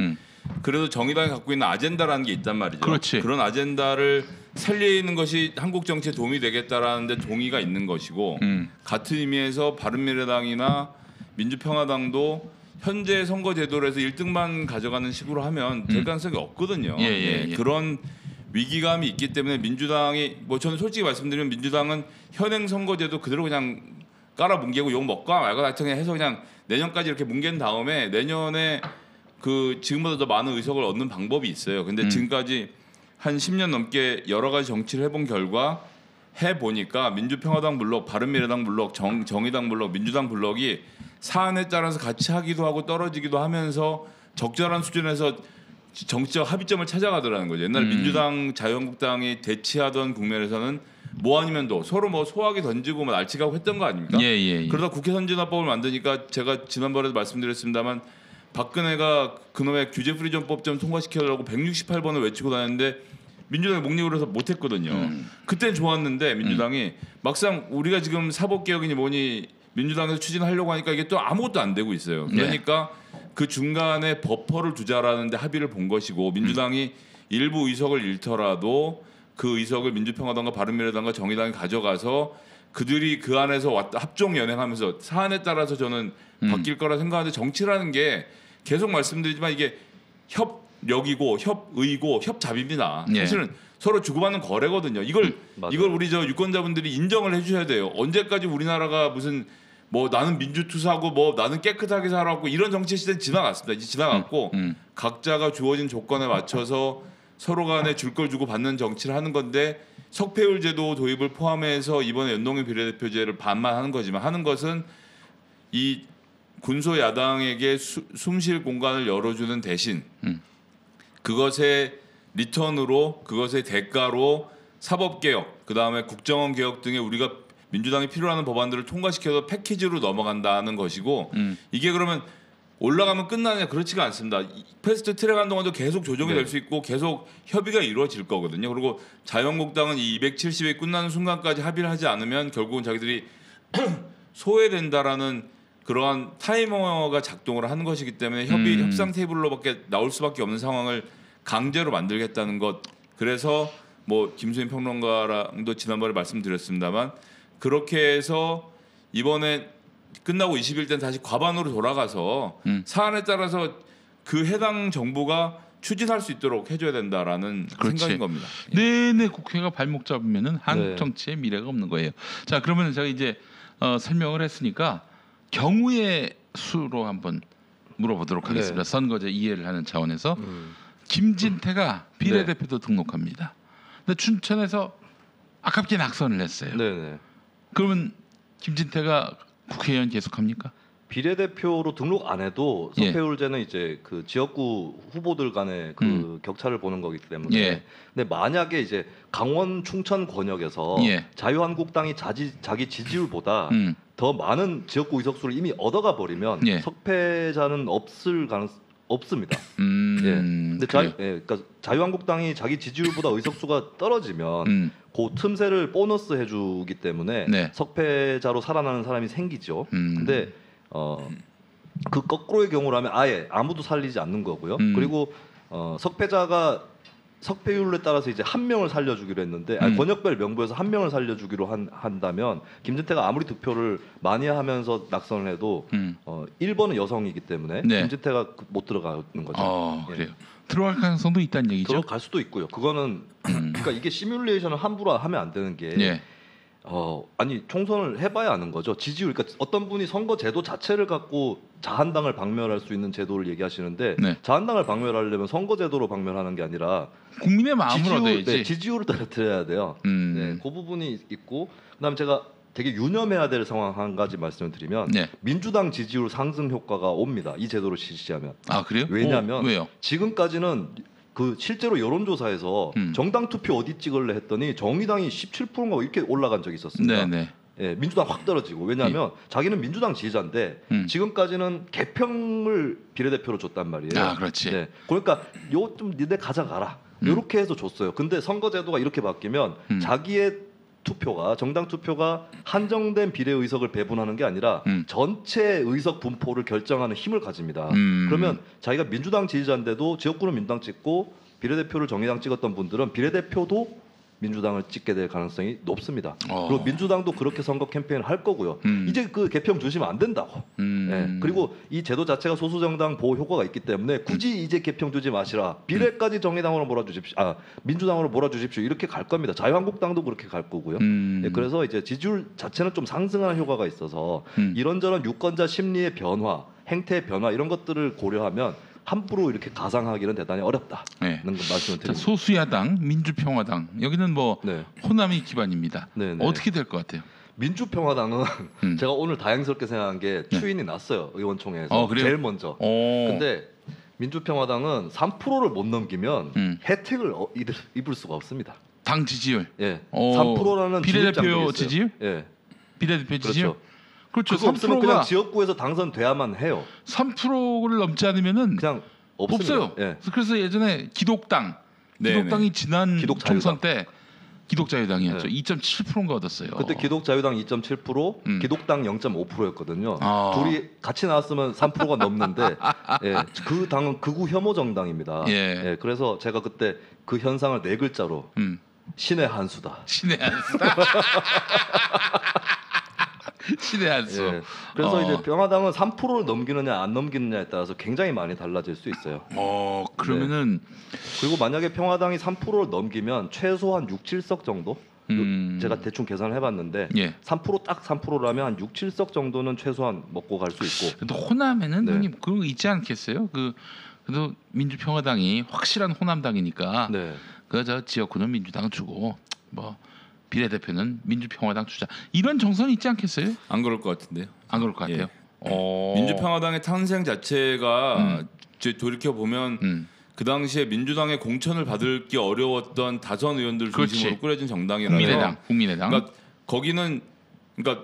그래도 정의당이 갖고 있는 아젠다라는 게 있단 말이죠. 그렇지. 그런 아젠다를 살리는 것이 한국 정치에 도움이 되겠다라는 데 동의가 있는 것이고 같은 의미에서 바른미래당이나 민주평화당도 현재 선거 제도로 해서 1등만 가져가는 식으로 하면 될 가능성이 없거든요. 예. 그런 위기감이 있기 때문에 민주당이 저는 솔직히 말씀드리면 민주당은 현행 선거제도 그대로 그냥 깔아 뭉개고 욕 먹고 말고 하여튼 해서 그냥 내년까지 이렇게 뭉갠 다음에 내년에 그 지금보다 더 많은 의석을 얻는 방법이 있어요. 근데 지금까지 한 10년 넘게 여러 가지 정치를 해본 결과 해보니까 민주평화당 블록, 바른미래당 블록, 정의당 블록, 민주당 블록이 사안에 따라서 같이 하기도 하고 떨어지기도 하면서 적절한 수준에서 정치적 합의점을 찾아가더라는 거죠. 옛날 민주당, 자유한국당이 대치하던 국면에서는 뭐 아니면 도 서로 뭐 소화기 던지고 뭐 날치가고 했던 거 아닙니까? 예. 그러다 국회 선진화법을 만드니까 제가 지난번에도 말씀드렸습니다만 박근혜가 그놈의 규제 프리존법 좀 통과시키려고 168번을 외치고 다녔는데 민주당이 목립을 해서 못했거든요. 그때는 좋았는데 민주당이 막상 우리가 지금 사법개혁이니 뭐니 민주당에서 추진하려고 하니까 이게 또 아무것도 안 되고 있어요. 그러니까 그 중간에 버퍼를 두자라는 데 합의를 본 것이고 민주당이 일부 의석을 잃더라도 그 의석을 민주평화당과 바른미래당과 정의당이 가져가서 그들이 그 안에서 합종 연행하면서 사안에 따라서 저는 바뀔 거라 생각하는데 정치라는 게 계속 말씀드리지만 이게 협력이고 협의고 협잡입니다. 예. 사실은 서로 주고받는 거래거든요. 이걸 우리 유권자분들이 인정을 해주셔야 돼요. 언제까지 우리나라가 무슨 뭐 나는 민주투사고 뭐 나는 깨끗하게 살았고 이런 정치 시대는 지나갔습니다. 이제 지나갔고 각자가 주어진 조건에 맞춰서 서로 간에 줄 걸 주고 받는 정치를 하는 건데 석패율 제도 도입을 포함해서 이번에 연동형 비례대표제를 반만 하는 거지만 하는 것은 이 군소 야당에게 숨쉴 공간을 열어주는 대신 그것의 리턴으로 그것의 대가로 사법개혁 그다음에 국정원 개혁 등의 우리가 민주당이 필요로 하는 법안들을 통과시켜서 패키지로 넘어간다는 것이고 이게 그러면 올라가면 끝나냐 그렇지가 않습니다. 패스트 트랙 한 동안도 계속 조정이 될 수 있고 계속 협의가 이루어질 거거든요. 그리고 자유한국당은 이 270이 끝나는 순간까지 합의를 하지 않으면 결국은 자기들이 소외된다라는 그러한 타이머가 작동을 하는 것이기 때문에 협상 테이블로밖에 나올 수밖에 없는 상황을 강제로 만들겠다는 것. 그래서 뭐 김수인 평론가랑도 지난번에 말씀드렸습니다만 그렇게 해서 이번에 끝나고 20일 땐 다시 과반으로 돌아가서 사안에 따라서 그 해당 정부가 추진할 수 있도록 해줘야 된다라는 생각인 겁니다. 내내 국회가 발목 잡으면은 한국 네. 정치의 미래가 없는 거예요. 자, 그러면 제가 이제 설명을 했으니까 경우의 수로 한번 물어보도록 하겠습니다. 네. 선거제 이해를 하는 차원에서 김진태가 비례대표도 등록합니다. 근데 춘천에서 아깝게 낙선을 했어요. 네네. 그러면 김진태가 국회의원 계속합니까? 비례대표로 등록 안 해도 예. 석패율제는 이제 그 지역구 후보들 간의 그 격차를 보는 거기 때문에. 예. 근데 만약에 이제 강원 충청 권역에서 예. 자유한국당이 자기 지지율보다 더 많은 지역구 의석수를 이미 얻어가 버리면 예. 석패자는 없습니다. 예. 근데 그러니까 자유한국당이 자기 지지율보다 의석수가 떨어지면 그 틈새를 보너스 해주기 때문에 네. 석패자로 살아나는 사람이 생기죠. 근데 그 거꾸로의 경우라면 아예 아무도 살리지 않는 거고요. 그리고 석패자가 석패율에 따라서 이제 한 명을 살려주기로 했는데 권역별 명부에서 한 명을 살려주기로 한다면 김진태가 아무리 득표를 많이 하면서 낙선을 해도 1번은 여성이기 때문에 네. 김진태가 못 들어가는 거죠. 예. 그래요. 들어갈 가능성도 있다는 얘기죠. 들어갈 수도 있고요. 그거는 그러니까 이게 시뮬레이션을 함부로 하면 안 되는 게 예. 아니 총선을 해봐야 아는 거죠. 지지율, 그러니까 어떤 분이 선거 제도 자체를 갖고 자한당을 박멸할 수 있는 제도를 얘기하시는데 네. 자한당을 박멸하려면 선거 제도로 박멸하는 게 아니라 국민의 마음을 얻어야지. 지지율을 떨어뜨려야 돼요. 네, 그 부분이 있고 그다음에 제가 되게 유념해야 될 상황 한 가지 말씀을 드리면 네. 민주당 지지율 상승 효과가 옵니다. 이 제도를 실시하면. 아 그래요? 왜냐하면 왜요? 지금까지는 그 실제로 여론조사에서 정당 투표 어디 찍을래 했더니 정의당이 17%인가 이렇게 올라간 적이 있었습니다. 네네. 예, 민주당 확 떨어지고 왜냐하면 자기는 민주당 지지자인데 지금까지는 개평을 비례대표로 줬단 말이에요. 아 그렇지. 네, 그러니까 요 좀 니네 가져가라. 이렇게 해서 줬어요. 근데 선거제도가 이렇게 바뀌면 자기의 투표가 정당 투표가 한정된 비례 의석을 배분하는 게 아니라 전체 의석 분포를 결정하는 힘을 가집니다. 그러면 자기가 민주당 지지자인데도 지역구는 민주당 찍고 비례대표를 정의당 찍었던 분들은 비례대표도 민주당을 찍게 될 가능성이 높습니다. 그리고 민주당도 그렇게 선거 캠페인을 할 거고요. 이제 그 개평 주시면 안 된다고. 예, 그리고 이 제도 자체가 소수정당 보호 효과가 있기 때문에 굳이 이제 개평 주지 마시라. 비례까지 정의당으로 몰아주십시오. 민주당으로 몰아주십시오. 이렇게 갈 겁니다. 자유한국당도 그렇게 갈 거고요. 예, 그래서 이제 지지율 자체는 좀 상승하는 효과가 있어서 이런저런 유권자 심리의 변화, 행태의 변화 이런 것들을 고려하면 함부로 이렇게 가상하기는 대단히 어렵다. 네. 는 말씀을 드립니다. 소수야당, 민주평화당 여기는 뭐 네. 호남이 기반입니다. 네, 네. 어떻게 될 것 같아요? 민주평화당은 제가 오늘 다행스럽게 생각한 게 추인이 났어요. 의원총회에서 그래요? 제일 먼저. 근데 민주평화당은 3%를 못 넘기면 혜택을 입을 수가 없습니다. 당 지지율. 예, 어, 3%라는 비례대표 지지율? 예, 비례대표 지지율. 그렇죠. 그렇죠. 그거 없으면 그냥 3%가 지역구에서 당선돼야만 해요. 3%를 넘지 않으면은 그냥 없습니다. 없어요. 예. 그래서 예전에 기독당이 지난 기독자유당. 총선 때 기독자유당이었죠. 네. 2.7%인가 얻었어요. 그때 기독자유당 2.7%, 기독당 0.5%였거든요. 둘이 같이 나왔으면 3%가 넘는데, 예, 그 당은 극우 혐오 정당입니다. 예. 예, 그래서 제가 그때 그 현상을 네 글자로 신의 한수다. 신의 한수다. 신의 한수. 예, 그래서 이제 평화당은 3%를 넘기느냐 안 넘기느냐에 따라서 굉장히 많이 달라질 수 있어요. 그러면은 그리고 만약에 평화당이 3%를 넘기면 최소한 6, 7석 정도. 제가 대충 계산을 해봤는데 예. 3%딱 3%라면 한 6, 7석 정도는 최소한 먹고 갈 수 있고. 근데 호남에는 네. 형님 그런 거 있지 않겠어요? 그래도 민주평화당이 확실한 호남당이니까 네. 그저 지역구는 민주당 주고 뭐 비례대표는 민주평화당 주자 이런 정선이 있지 않겠어요? 안 그럴 것 같은데요. 안 그럴 것 같아요. 민주평화당의 탄생 자체가 돌이켜 보면 그 당시에 민주당의 공천을 받기 어려웠던 다선 의원들 중심으로 그렇지. 꾸려진 정당이라서 국민의당. 그러니까 거기는 그러니까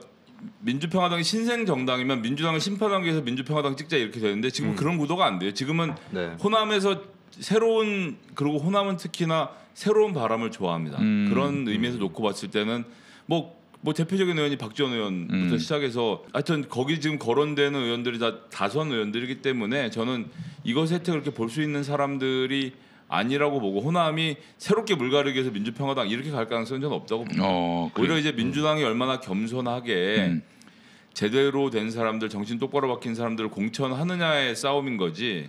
민주평화당이 신생 정당이면 민주당을 심판하기 민주평화당 찍자 이렇게 되는데 지금 그런 구도가 안 돼요. 지금은 네. 호남에서 새로운 그리고 호남은 특히나 새로운 바람을 좋아합니다. 그런 의미에서 놓고 봤을 때는 뭐 대표적인 의원이 박지원 의원부터 시작해서 하여튼 거기 지금 거론되는 의원들이 다 다선 의원들이기 때문에 저는 이것 혜택을 이렇게 볼 수 있는 사람들이 아니라고 보고 호남이 새롭게 물가르기 위해서 민주평화당 이렇게 갈 가능성은 저는 없다고 봅니다. 오히려 이제 민주당이 얼마나 겸손하게 제대로 된 사람들, 정신 똑바로 박힌 사람들을 공천하느냐의 싸움인 거지.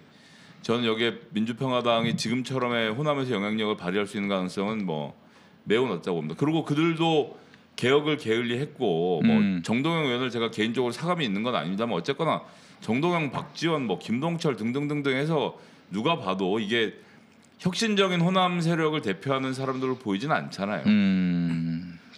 저는 여기에 민주평화당이 지금처럼의 호남에서 영향력을 발휘할 수 있는 가능성은 뭐 매우 낮다고 봅니다. 그리고 그들도 개혁을 게을리했고 뭐 정동영 의원을 제가 개인적으로 사감이 있는 건 아닙니다만 어쨌거나 정동영, 박지원, 뭐 김동철 등등등등 해서 누가 봐도 이게 혁신적인 호남 세력을 대표하는 사람들로 보이지는 않잖아요.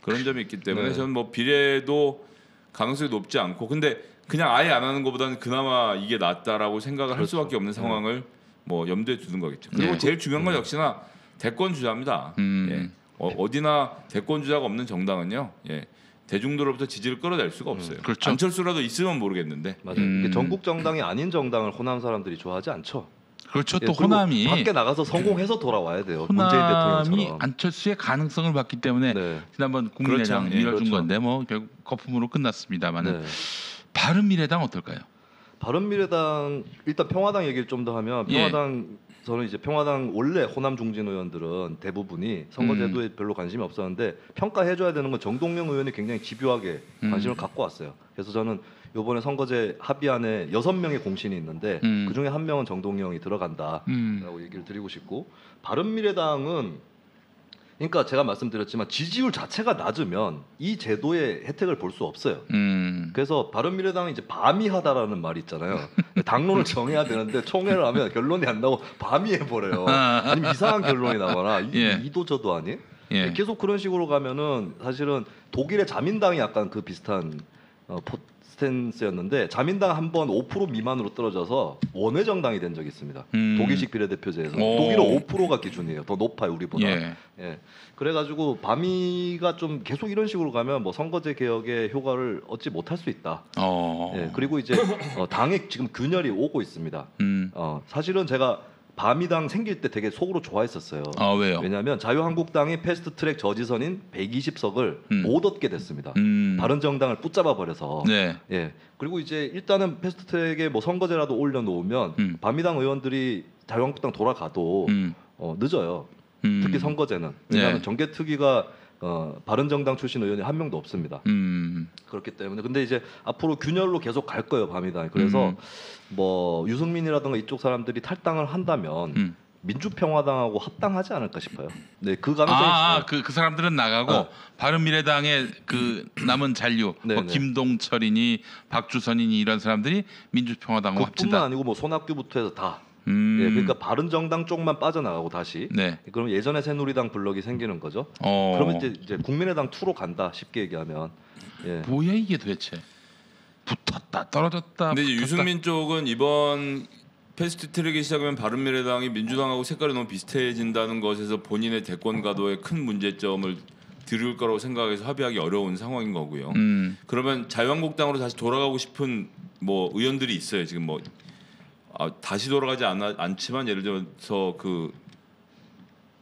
그런 점이 있기 때문에 네. 저는 뭐 비례도 가능성이 높지 않고 근데 그냥 아예 안 하는 것보다는 그나마 이게 낫다라고 생각을 할 그렇죠. 수밖에 없는 상황을 뭐 염두에 두는 거겠죠. 그리고 네. 제일 중요한 건 역시나 대권 주자입니다. 예. 어디나 대권 주자가 없는 정당은요. 예. 대중들로부터 지지를 끌어낼 수가 없어요. 그렇죠. 안철수라도 있으면 모르겠는데. 맞아요. 이게 전국 정당이 아닌 정당을 호남 사람들이 좋아하지 않죠. 그렇죠. 예, 또 그리고 호남이 밖에 나가서 성공해서 돌아와야 돼요. 문재인 호남이 대통령처럼. 안철수의 가능성을 봤기 때문에 네. 지난번 국민의당 그렇죠. 예, 밀어준 그렇죠. 건데 뭐 결국 거품으로 끝났습니다만은 네. 바른미래당 어떨까요? 바른미래당 일단 평화당 얘기를 좀 더 하면 예. 평화당 저는 이제 평화당 원래 호남 중진 의원들은 대부분이 선거제도에 별로 관심이 없었는데 평가해줘야 되는 건 정동영 의원이 굉장히 집요하게 관심을 갖고 왔어요. 그래서 저는 이번에 선거제 합의안에 6명의 공신이 있는데 그 중에 한 명은 정동영이 들어간다라고 얘기를 드리고 싶고 바른미래당은 그러니까 제가 말씀드렸지만 지지율 자체가 낮으면 이 제도의 혜택을 볼 수 없어요. 그래서 바른미래당이 이제 밤이하다라는 말이 있잖아요. 당론을 정해야 되는데 총회를 하면 결론이 안 나고 밤이해버려요. 아니면 이상한 결론이 나거나 예. 이도저도 아닌. 예. 계속 그런 식으로 가면은 사실은 독일의 자민당이 약간 그 비슷한 스탠스였는데 자민당 한 번 5% 미만으로 떨어져서 원외 정당이 된 적이 있습니다. 독일식 비례대표제에서 오. 독일은 5%가 기준이에요. 더 높아요 우리보다. 예. 예. 그래가지고 밤이가 좀 계속 이런 식으로 가면 뭐 선거제 개혁의 효과를 얻지 못할 수 있다. 예. 그리고 이제 당에 지금 균열이 오고 있습니다. 사실은 제가 밤이당 생길 때 되게 속으로 좋아했었어요. 왜요? 왜냐하면 자유한국당이 패스트트랙 저지선인 120석을 못 얻게 됐습니다. 바른정당을 붙잡아 버려서. 네. 예. 그리고 이제 일단은 패스트트랙에 뭐 선거제라도 올려놓으면 밤이당 의원들이 자유한국당 돌아가도 늦어요. 특히 선거제는 왜냐하면 네. 정개특위가 바른정당 출신 의원이 한 명도 없습니다. 그렇기 때문에 근데 이제 앞으로 균열로 계속 갈 거예요 밤이당. 그래서 뭐 유승민이라든가 이쪽 사람들이 탈당을 한다면 민주평화당하고 합당하지 않을까 싶어요. 네, 그 가능성이 있어요. 그 사람들은 나가고 어. 바른미래당의 그 남은 잔류 네, 뭐 네. 김동철이니 박주선이니 이런 사람들이 민주평화당과 그뿐만 합치다. 아니고 뭐 손학규부터 해서 다. 예, 그러니까 바른정당 쪽만 빠져나가고 다시. 네. 그럼 예전에 새누리당 블럭이 생기는 거죠. 그러면 이제 국민의당 2로 간다 쉽게 얘기하면. 예. 뭐야 이게 도대체 붙었다 떨어졌다. 근데 이제 붙었다. 유승민 쪽은 이번 패스트트랙이 시작하면 바른미래당이 민주당하고 색깔이 너무 비슷해진다는 것에서 본인의 대권 가도에 큰 문제점을 드릴 거라고 생각해서 합의하기 어려운 상황인 거고요. 그러면 자유한국당으로 다시 돌아가고 싶은 뭐 의원들이 있어요. 지금 뭐 다시 돌아가지 않지만 예를 들어서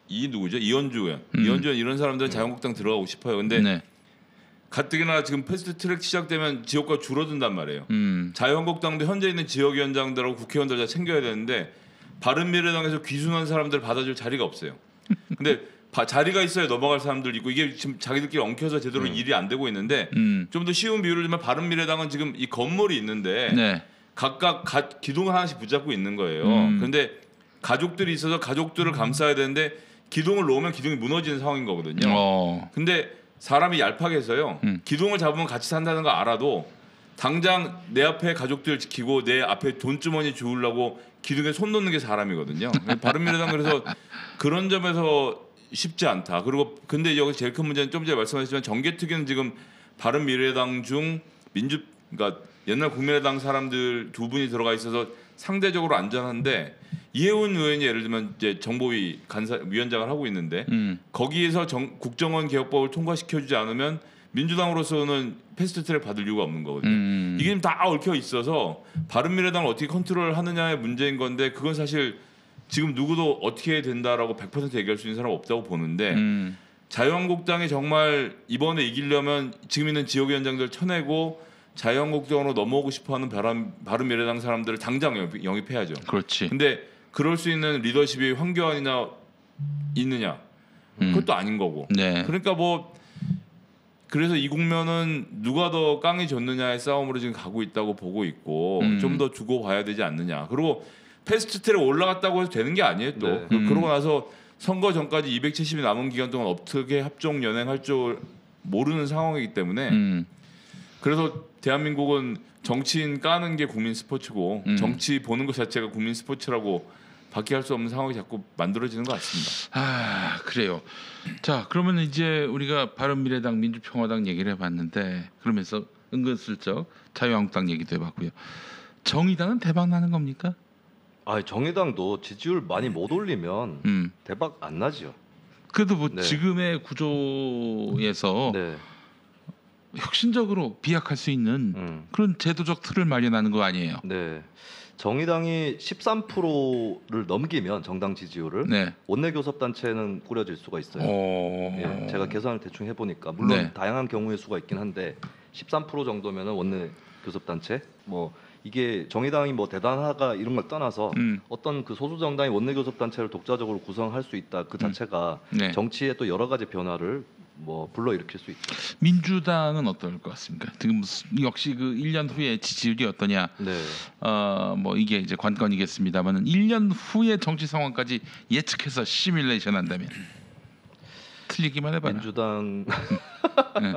이 누구죠? 이현주 의원, 이현주 의원 이런 사람들은 자유한국당 들어가고 싶어요. 근데 네. 가뜩이나 지금 패스트트랙 시작되면 지역구가 줄어든단 말이에요. 자유한국당도 현재 있는 지역위원장들하고 국회의원들 다 챙겨야 되는데 바른미래당에서 귀순한 사람들 받아줄 자리가 없어요. 근데 자리가 있어야 넘어갈 사람들 있고 이게 지금 자기들끼리 엉켜서 제대로 일이 안 되고 있는데 좀 더 쉬운 비유를 들면 바른미래당은 지금 이 건물이 있는데 네. 각각 기둥을 하나씩 붙잡고 있는 거예요. 그런데 가족들이 있어서 가족들을 감싸야 되는데 기둥을 놓으면 기둥이 무너지는 상황인 거거든요. 근데 사람이 얄팍 해서요. 기둥을 잡으면 같이 산다는 거 알아도 당장 내 앞에 가족들 지키고 내 앞에 돈주머니 주우려고 기둥에 손 놓는 게 사람이거든요. 바른미래당 그래서 그런 점에서 쉽지 않다. 그리고 근데 여기 제일 큰 문제는 좀 전에 말씀하셨지만 정개특위는 지금 바른미래당 중 그러니까 옛날 국민의당 사람들 2분이 들어가 있어서 상대적으로 안전한데 이혜훈 의원이 예를 들면 이제 정보위 위원장을 하고 있는데 거기에서 국정원 개혁법을 통과시켜주지 않으면 민주당으로서는 패스트트랙 받을 이유가 없는 거거든요. 이게 지금 다 얽혀 있어서 바른미래당을 어떻게 컨트롤하느냐의 문제인 건데 그건 사실 지금 누구도 어떻게 해야 된다라고 100% 얘기할 수 있는 사람 없다고 보는데 자유한국당이 정말 이번에 이기려면 지금 있는 지역위원장들 쳐내고 자유한국당으로 넘어오고 싶어하는 바른미래당 사람들을 당장 영입해야죠. 그렇지. 근데 그럴 수 있는 리더십이 황교안이나 있느냐? 그것도 아닌 거고. 네. 그러니까 뭐 그래서 이 국면은 누가 더 깡이 졌느냐의 싸움으로 지금 가고 있다고 보고 있고 좀 더 두고 봐야 되지 않느냐. 그리고 패스트트랙 올라갔다고 해서 되는 게 아니에요. 또 네. 그러고 나서 선거 전까지 270이 남은 기간 동안 어떻게 합종 연행할 줄 모르는 상황이기 때문에 그래서 대한민국은 정치인 까는 게 국민 스포츠고 정치 보는 것 자체가 국민 스포츠라고 밖에 할 수 없는 상황이 자꾸 만들어지는 것 같습니다. 그래요. 자, 그러면 이제 우리가 바른미래당, 민주평화당 얘기를 해봤는데 그러면서 은근슬쩍 자유한국당 얘기도 해봤고요. 정의당은 대박 나는 겁니까? 아, 정의당도 지지율 많이 못 올리면 대박 안 나지요. 그래도 뭐 네. 지금의 구조에서 네. 혁신적으로 비약할 수 있는 그런 제도적 틀을 마련하는 거 아니에요? 네. 정의당이 13%를 넘기면 정당 지지율을 네. 원내교섭단체는 꾸려질 수가 있어요. 예, 제가 계산을 대충 해보니까 물론 네. 다양한 경우의 수가 있긴 한데 13% 정도면은 원내교섭단체 뭐 이게 정의당이 뭐 대단하가 이런 걸 떠나서 어떤 그 소수 정당이 원내교섭단체를 독자적으로 구성할 수 있다 그 자체가 네. 정치에 또 여러 가지 변화를 뭐 불러일으킬 수 있죠. 민주당은 어떨 것 같습니까? 지금 역시 그 1년 후에 지지율이 어떠냐? 네. 뭐 이게 이제 관건이겠습니다만은 1년 후의 정치 상황까지 예측해서 시뮬레이션 한다면 틀리기만 해봐라. 민주당 네.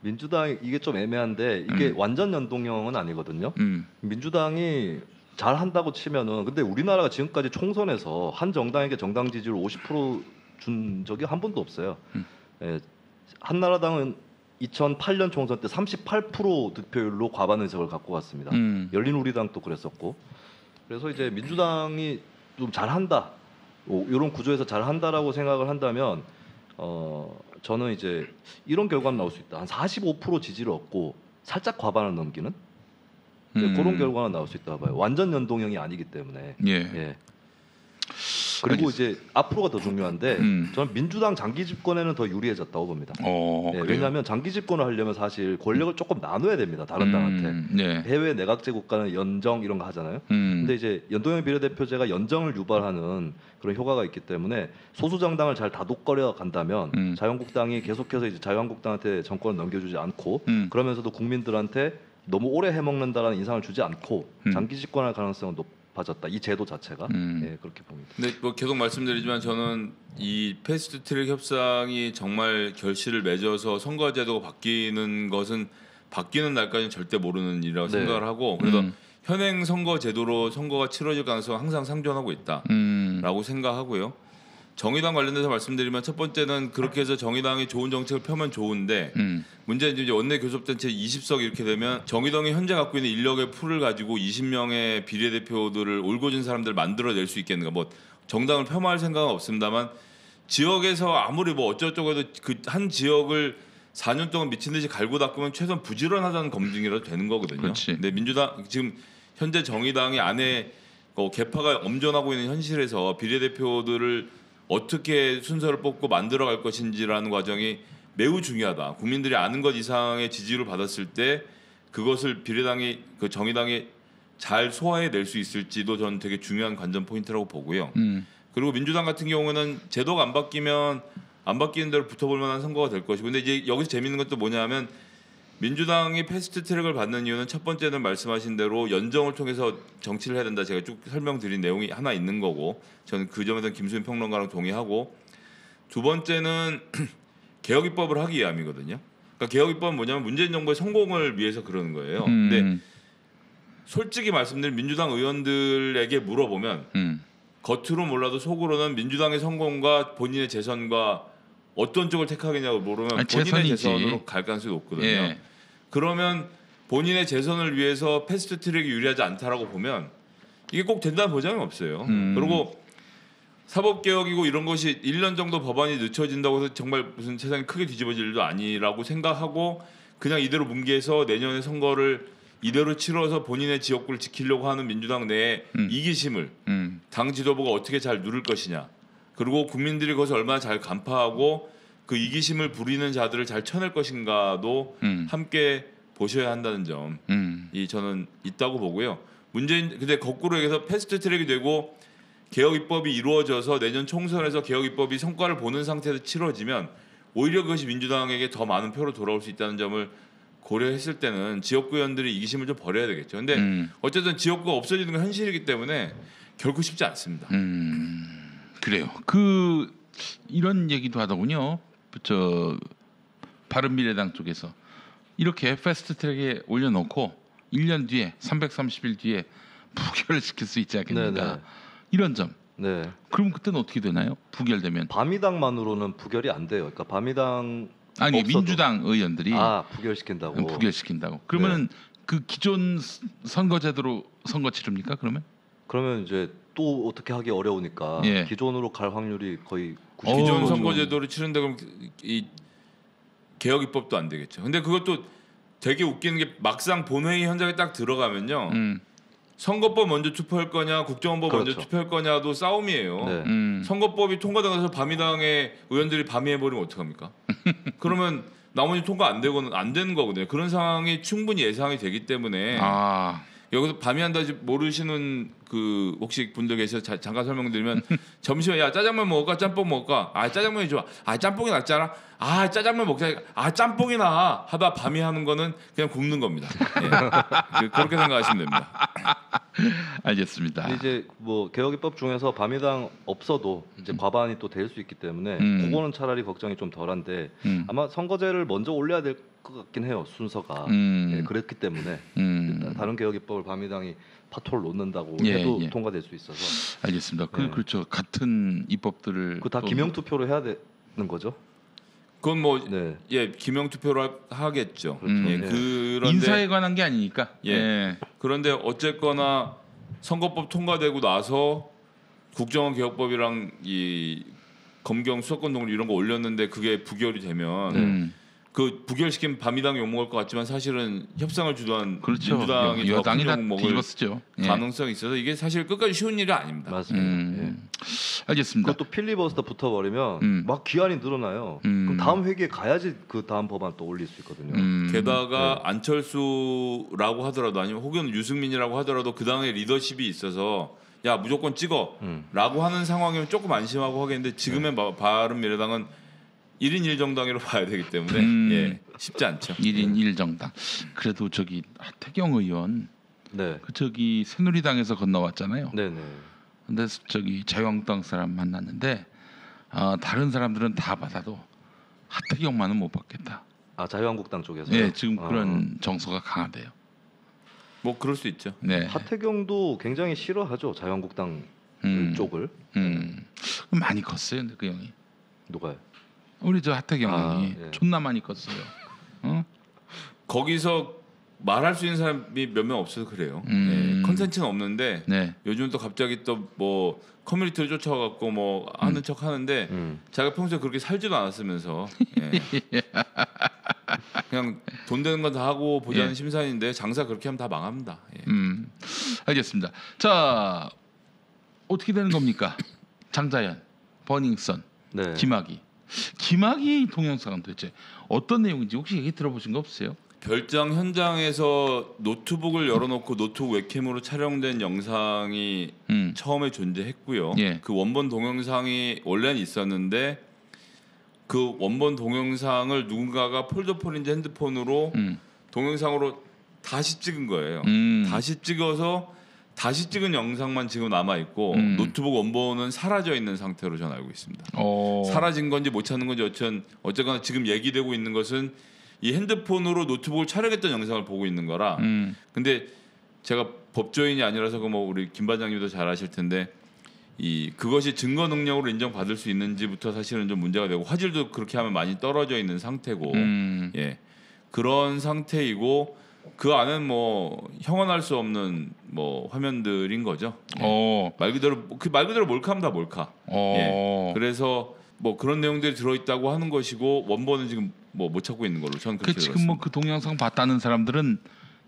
민주당 이게 좀 애매한데 이게 완전 연동형은 아니거든요. 민주당이 잘 한다고 치면은 근데 우리나라가 지금까지 총선에서 한 정당에게 정당 지지율 50%준 적이 한 번도 없어요. 예, 한나라당은 2008년 총선 때 38% 득표율로 과반 의석을 갖고 갔습니다. 열린우리당도 그랬었고 그래서 이제 민주당이 좀 잘한다 이런 구조에서 잘한다라고 생각을 한다면 저는 이제 이런 결과는 나올 수 있다. 한 45% 지지를 얻고 살짝 과반을 넘기는 그런 결과는 나올 수 있다 봐요. 완전 연동형이 아니기 때문에. 예. 예. 그리고 이제 앞으로가 더 중요한데 저는 민주당 장기 집권에는 더 유리해졌다고 봅니다. 예, 그래요? 왜냐하면 장기 집권을 하려면 사실 권력을 조금 나눠야 됩니다. 다른 당한테. 네. 해외 내각제 국가는 연정 이런 거 하잖아요. 근데 이제 연동형 비례대표제가 연정을 유발하는 그런 효과가 있기 때문에 소수 정당을 잘 다독거려 간다면 자유한국당이 계속해서 이제 자유한국당한테 정권을 넘겨주지 않고 그러면서도 국민들한테 너무 오래 해먹는다라는 인상을 주지 않고 장기 집권할 가능성은 높아졌다. 이 제도 자체가 예, 그렇게 봅니다. 근데 뭐 계속 말씀드리지만 저는 이 패스트트랙 협상이 정말 결실을 맺어서 선거제도가 바뀌는 것은 바뀌는 날까지는 절대 모르는 일이라고 네. 생각을 하고 그래서 현행 선거제도로 선거가 치러질 가능성은 항상 상존하고 있다라고 생각하고요. 정의당 관련돼서 말씀드리면 첫 번째는 그렇게 해서 정의당이 좋은 정책을 펴면 좋은데 문제는 이제 원내교섭단체 20석 이렇게 되면 정의당이 현재 갖고 있는 인력의 풀을 가지고 20명의 비례대표들을 올곧은 사람들을 만들어낼 수 있겠는가. 뭐 정당을 폄하할 생각은 없습니다만 지역에서 아무리 뭐 어쩌고저쩌고 해도 그 한 지역을 4년 동안 미친 듯이 갈고 닦으면 최소한 부지런하다는 검증이라도 되는 거거든요. 그렇지. 근데 민주당 지금 현재 정의당이 안에 개파가 엄존하고 있는 현실에서 비례대표들을 어떻게 순서를 뽑고 만들어갈 것인지라는 과정이 매우 중요하다. 국민들이 아는 것 이상의 지지를 받았을 때 그것을 비례당이 그 정의당이 잘 소화해낼 수 있을지도 저는 되게 중요한 관전 포인트라고 보고요. 그리고 민주당 같은 경우는 제도가 안 바뀌면 안 바뀌는 대로 붙어볼 만한 선거가 될 것이고 근데 이제 여기서 재밌는 건 또 뭐냐면 민주당이 패스트트랙을 받는 이유는 첫 번째는 말씀하신 대로 연정을 통해서 정치를 해야 된다. 제가 쭉 설명드린 내용이 하나 있는 거고 저는 그 점에서는 김수민 평론가랑 동의하고 두 번째는 개혁 입법을 하기 위함이거든요. 그러니까 개혁 입법은 뭐냐면 문재인 정부의 성공을 위해서 그러는 거예요. 근데 솔직히 말씀드린 민주당 의원들에게 물어보면 겉으로 몰라도 속으로는 민주당의 성공과 본인의 재선과 어떤 쪽을 택하겠냐고 물으면 아니, 본인의 재선이지. 재선으로 갈 가능성이 높거든요. 예. 그러면 본인의 재선을 위해서 패스트트랙이 유리하지 않다라고 보면 이게 꼭 된다는 보장이 없어요. 그리고 사법개혁이고 이런 것이 1년 정도 법안이 늦춰진다고 해서 정말 무슨 세상이 크게 뒤집어질 일도 아니라고 생각하고 그냥 이대로 뭉개서 내년에 선거를 이대로 치러서 본인의 지역구를 지키려고 하는 민주당 내에 이기심을 당 지도부가 어떻게 잘 누를 것이냐 그리고 국민들이 그것을 얼마나 잘 간파하고 그 이기심을 부리는 자들을 잘 쳐낼 것인가도 함께 보셔야 한다는 점이 저는 있다고 보고요. 문재인 근데 거꾸로 얘기해서 패스트트랙이 되고 개혁 입법이 이루어져서 내년 총선에서 개혁 입법이 성과를 보는 상태에서 치러지면 오히려 그것이 민주당에게 더 많은 표로 돌아올 수 있다는 점을 고려했을 때는 지역구 의원들이 이기심을 좀 버려야 되겠죠. 근데 어쨌든 지역구가 없어지는 건 현실이기 때문에 결코 쉽지 않습니다. 그래요. 이런 얘기도 하더군요. 저 바른미래당 쪽에서 이렇게 패스트트랙에 올려놓고 1년 뒤에 330일 뒤에 부결을 시킬 수 있지 않겠는가. 네네. 이런 점. 네. 그럼 그때는 어떻게 되나요? 부결되면. 밤이당만으로는 부결이 안 돼요. 그러니까 밤이당 아니 없어도. 민주당 의원들이 부결시킨다고. 부결시킨다고. 그러면은 네. 그 기존 선거제도로 선거 치릅니까? 그러면? 그러면 이제 또 어떻게 하기 어려우니까 예. 기존으로 갈 확률이 거의 90%. 기존 어, 선거제도를 치른다 그러면 이 개혁 입법도 안 되겠죠. 근데 그것도 되게 웃기는 게 막상 본회의 현장에 딱 들어가면요. 선거법 먼저 투표할 거냐, 국정원법 먼저 그렇죠. 투표할 거냐도 싸움이에요. 네. 선거법이 통과되면서 바미당의 의원들이 밤이해버리면 어떡합니까? 그러면 나머지 통과 안 되고는 안 되는 거거든요. 그런 상황이 충분히 예상이 되기 때문에 아, 여기서 밤이한다 모르시는 그 혹시 분들 계셔서 잠깐 설명드리면 점심에 야 짜장면 먹을까 짬뽕 먹을까? 아 짜장면이 좋아. 아 짬뽕이 낫잖아. 아 짜장면 먹자. 아 짬뽕이 나. 하다 밤이 하는 거는 그냥 굽는 겁니다. 예. 그렇게 생각하시면 됩니다. 알겠습니다. 근데 이제 뭐 개혁입법 중에서 바미당 없어도 이제 과반이 또 될 수 있기 때문에 그거는 차라리 걱정이 좀 덜한데 아마 선거제를 먼저 올려야 될 것 같긴 해요. 순서가 예, 그랬기 때문에 일단 다른 개혁입법을 바미당이 파토를 놓는다고 예, 해도 예. 통과될 수 있어서 알겠습니다. 네. 그렇죠. 같은 입법들을 그 다 또- 기명 투표로 해야 되는 거죠. 그건 뭐 네. 예 기명 투표로 하겠죠. 그렇죠. 예, 네. 그런데 인사에 관한 게 아니니까. 예. 예. 그런데 어쨌거나 선거법 통과되고 나서 국정원 개혁법이랑 이 검경 수사권 동물 이런 거 올렸는데 그게 부결이 되면 그 부결시킨 바미당이 욕먹을 것 같지만 사실은 협상을 주도한 그렇죠. 민주당이 더 여당이 다 큰 욕먹을 뒤집어 쓰죠. 예. 가능성이 있어서 이게 사실 끝까지 쉬운 일이 아닙니다. 맞습니다. 예. 알겠습니다. 그것도 필리버스터 붙어버리면 막 기한이 늘어나요. 그럼 다음 회기에 가야지 그 다음 법안 또 올릴 수 있거든요. 게다가 안철수라고 하더라도 아니면 혹은 유승민이라고 하더라도 그 당의 리더십이 있어서 야 무조건 찍어라고 하는 상황이면 조금 안심하고 하겠는데 지금의 바른미래당은 1인 1정당으로 봐야 되기 때문에 예, 쉽지 않죠. 1인 1정당. 그래도 저기 하태경 의원 네. 그 저기 새누리당에서 건너왔잖아요. 네네. 근데 저기 자유한국당 사람 만났는데 다른 사람들은 다 받아도 하태경만은 못 받겠다. 자유한국당 쪽에서. 네, 지금 그런 정서가 강하대요. 뭐 그럴 수 있죠. 네. 하태경도 굉장히 싫어하죠. 자유한국당 쪽을. 그럼 많이 컸어요, 근데 그 형이. 누가요? 우리 저 하태경 형이 예. 존나 많이 컸어요. 어? 거기서 말할 수 있는 사람이 몇 명 없어서 그래요. 예, 컨텐츠는 없는데 네. 요즘 또 갑자기 또 뭐 커뮤니티를 쫓아가고 뭐 하는 척 하는데 자기가 평소에 그렇게 살지도 않았으면서 예. 그냥 돈 되는 건 다 하고 보자는 예. 심산인데 장사 그렇게 하면 다 망합니다. 예. 알겠습니다. 자, 어떻게 되는 겁니까? 장자연, 버닝썬, 네. 김학의 동영상은 도대체 어떤 내용인지 혹시 얘기 들어보신 거 없으세요? 별장 현장에서 노트북을 열어놓고 노트북 웹캠으로 촬영된 영상이 처음에 존재했고요. 예. 그 원본 동영상이 원래는 있었는데 그 원본 동영상을 누군가가 폴더폰인지 핸드폰으로 동영상으로 다시 찍은 거예요. 다시 찍어서 다시 찍은 영상만 지금 남아 있고 노트북 원본은 사라져 있는 상태로 저는 알고 있습니다. 사라진 건지 못 찾는 건지 어쨌거나 지금 얘기되고 있는 것은 이 핸드폰으로 노트북을 촬영했던 영상을 보고 있는 거라. 근데 제가 법조인이 아니라서 그 뭐 우리 김 반장님도 잘 아실 텐데 이 그것이 증거 능력으로 인정받을 수 있는지부터 사실은 좀 문제가 되고 화질도 그렇게 하면 많이 떨어져 있는 상태고 예 그런 상태이고 그 안은 뭐 형언할 수 없는 뭐 화면들인 거죠. 예. 말 그대로 몰카입니다, 몰카. 예. 그래서 뭐 그런 내용들이 들어있다고 하는 것이고 원본은 지금 뭐 못 찾고 있는 걸로 저는 그렇게 지금 들었습니다. 뭐 그 동영상 봤다는 사람들은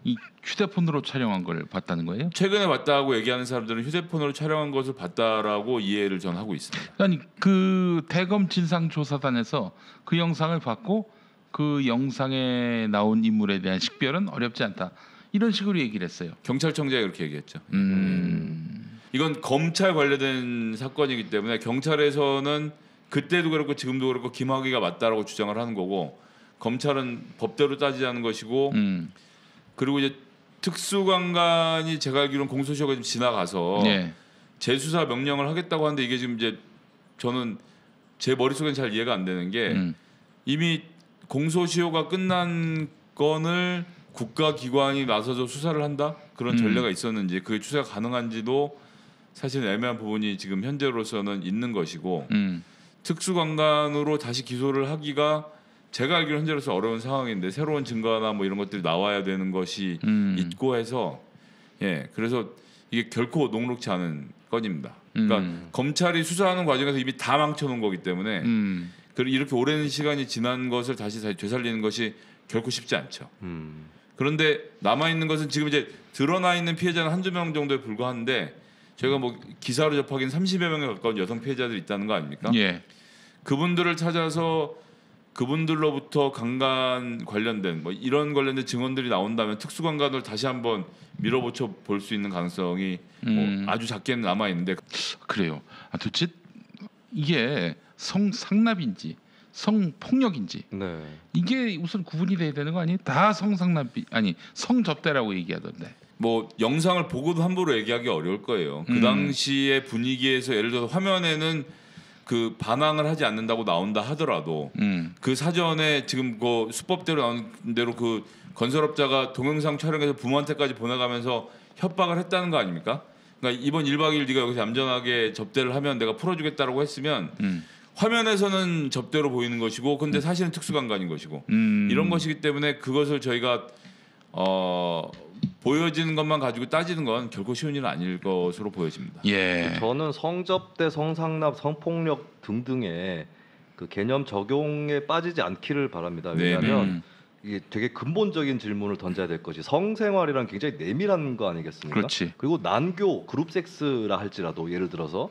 이 휴대폰으로 촬영한 걸 봤다는 거예요? 최근에 봤다고 얘기하는 사람들은 휴대폰으로 촬영한 것을 봤다라고 이해를 전 하고 있습니다. 아니 그 대검 진상조사단에서 그 영상을 봤고 그 영상에 나온 인물에 대한 식별은 어렵지 않다. 이런 식으로 얘기를 했어요. 경찰청장이 그렇게 얘기했죠. 이건 검찰 관련된 사건이기 때문에 경찰에서는 그때도 그렇고 지금도 그렇고 김학의가 맞다라고 주장을 하는 거고 검찰은 법대로 따지자는 것이고 그리고 이제 특수관관이 제가 알기로는 공소시효가 좀 지나가서 네. 재수사 명령을 하겠다고 하는데 이게 지금 이제 저는 제 머릿속엔 잘 이해가 안 되는 게 이미 공소시효가 끝난 건을 국가기관이 나서서 수사를 한다 그런 전례가 있었는지 그게 추세가 가능한지도 사실 애매한 부분이 지금 현재로서는 있는 것이고 특수관관으로 다시 기소를 하기가 제가 알기로 현재로서 어려운 상황인데 새로운 증거나 뭐 이런 것들이 나와야 되는 것이 있고 해서 그래서 이게 결코 녹록지 않은 건입니다. 그러니까 검찰이 수사하는 과정에서 이미 다 망쳐놓은 거기 때문에 이렇게 오랜 시간이 지난 것을 다시 되살리는 것이 결코 쉽지 않죠. 그런데 남아 있는 것은 지금 이제 드러나 있는 피해자는 한두 명 정도에 불과한데 저희가 뭐 기사로 접하기는 30여 명에 가까운 여성 피해자들이 있다는 거 아닙니까? 예. 그분들을 찾아서 그분들로부터 강간 관련된 뭐 이런 관련된 증언들이 나온다면 특수강간을 다시 한번 밀어붙여 볼 수 있는 가능성이 뭐 아주 작게는 남아 있는데 그래요. 도대체 이게 성상납인지 성폭력인지 네. 이게 우선 구분이 돼야 되는 거 아니에요? 다 성상납이 아니 성접대라고 얘기하던데. 뭐 영상을 보고도 함부로 얘기하기 어려울 거예요. 그 당시의 분위기에서 예를 들어서 화면에는 그 반항을 하지 않는다고 나온다 하더라도 그 사전에 지금 그 수법대로 나온 대로 그 건설업자가 동영상 촬영해서 부모한테까지 보내가면서 협박을 했다는 거 아닙니까? 그러니까 이번 1박 2일 네가 여기서 얌전하게 접대를 하면 내가 풀어주겠다라고 했으면 화면에서는 접대로 보이는 것이고 근데 사실은 특수강간인 것이고 이런 것이기 때문에 그것을 저희가 보여지는 것만 가지고 따지는 건 결코 쉬운 일은 아닐 것으로 보여집니다. 예. 저는 성접대, 성상납, 성폭력 등등의 그 개념 적용에 빠지지 않기를 바랍니다. 왜냐하면 이게 되게 근본적인 질문을 던져야 될 것이 성생활이란 굉장히 내밀한 거 아니겠습니까? 그렇지. 그리고 난교, 그룹 섹스라 할지라도 예를 들어서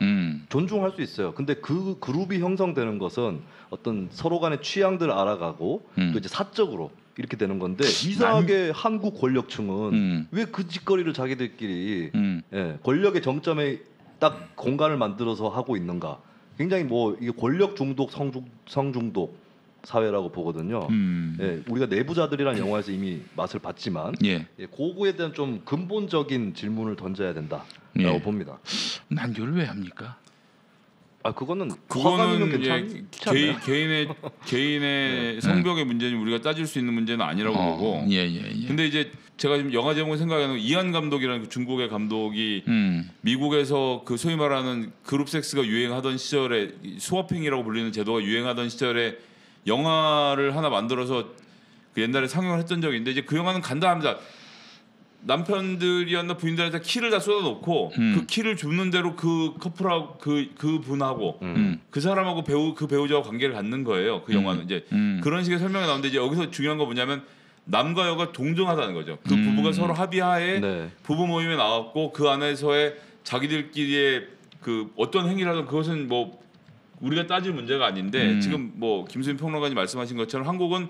존중할 수 있어요. 근데 그 그룹이 형성되는 것은 어떤 서로 간의 취향들을 알아가고 또 이제 사적으로 이렇게 되는 건데 이상하게 한국 권력층은 왜 그 짓거리를 자기들끼리 권력의 정점에 딱 공간을 만들어서 하고 있는가? 굉장히 뭐 이게 권력 중독, 성중독 사회라고 보거든요. 우리가 내부자들이라는 영화에서 이미 맛을 봤지만 그거에 대한 좀 근본적인 질문을 던져야 된다라고 봅니다. 난교를 왜 합니까? 그거는 화가님은 괜찮지 않나요? 개인의 성벽의 문제는 우리가 따질 수 있는 문제는 아니라고 보고. 근데 이제 제가 지금 영화 제목을 생각하는 이안 감독이라는 그 중국의 감독이 미국에서 그 소위 말하는 그룹 섹스가 유행하던 시절에 스워핑이라고 불리는 제도가 유행하던 시절에 영화를 하나 만들어서 그 옛날에 상영을 했던 적이 있는데 이제 그 영화는 간단합니다. 남편들이었나 부인들한테 키를 다 쏟아놓고 그 키를 줍는 대로 그 커플하고 그 분하고 그 사람하고 그 배우자와 관계를 갖는 거예요. 그 영화는 이제 그런 식의 설명이 나오는데 이제 여기서 중요한 거 뭐냐면 남과 여가 동등하다는 거죠. 그 부부가 서로 합의하에 부부 모임에 나왔고 그 안에서의 자기들끼리의 그 어떤 행위를 하든 그것은 뭐 우리가 따질 문제가 아닌데 지금 뭐 김수민 평론가님 말씀하신 것처럼 한국은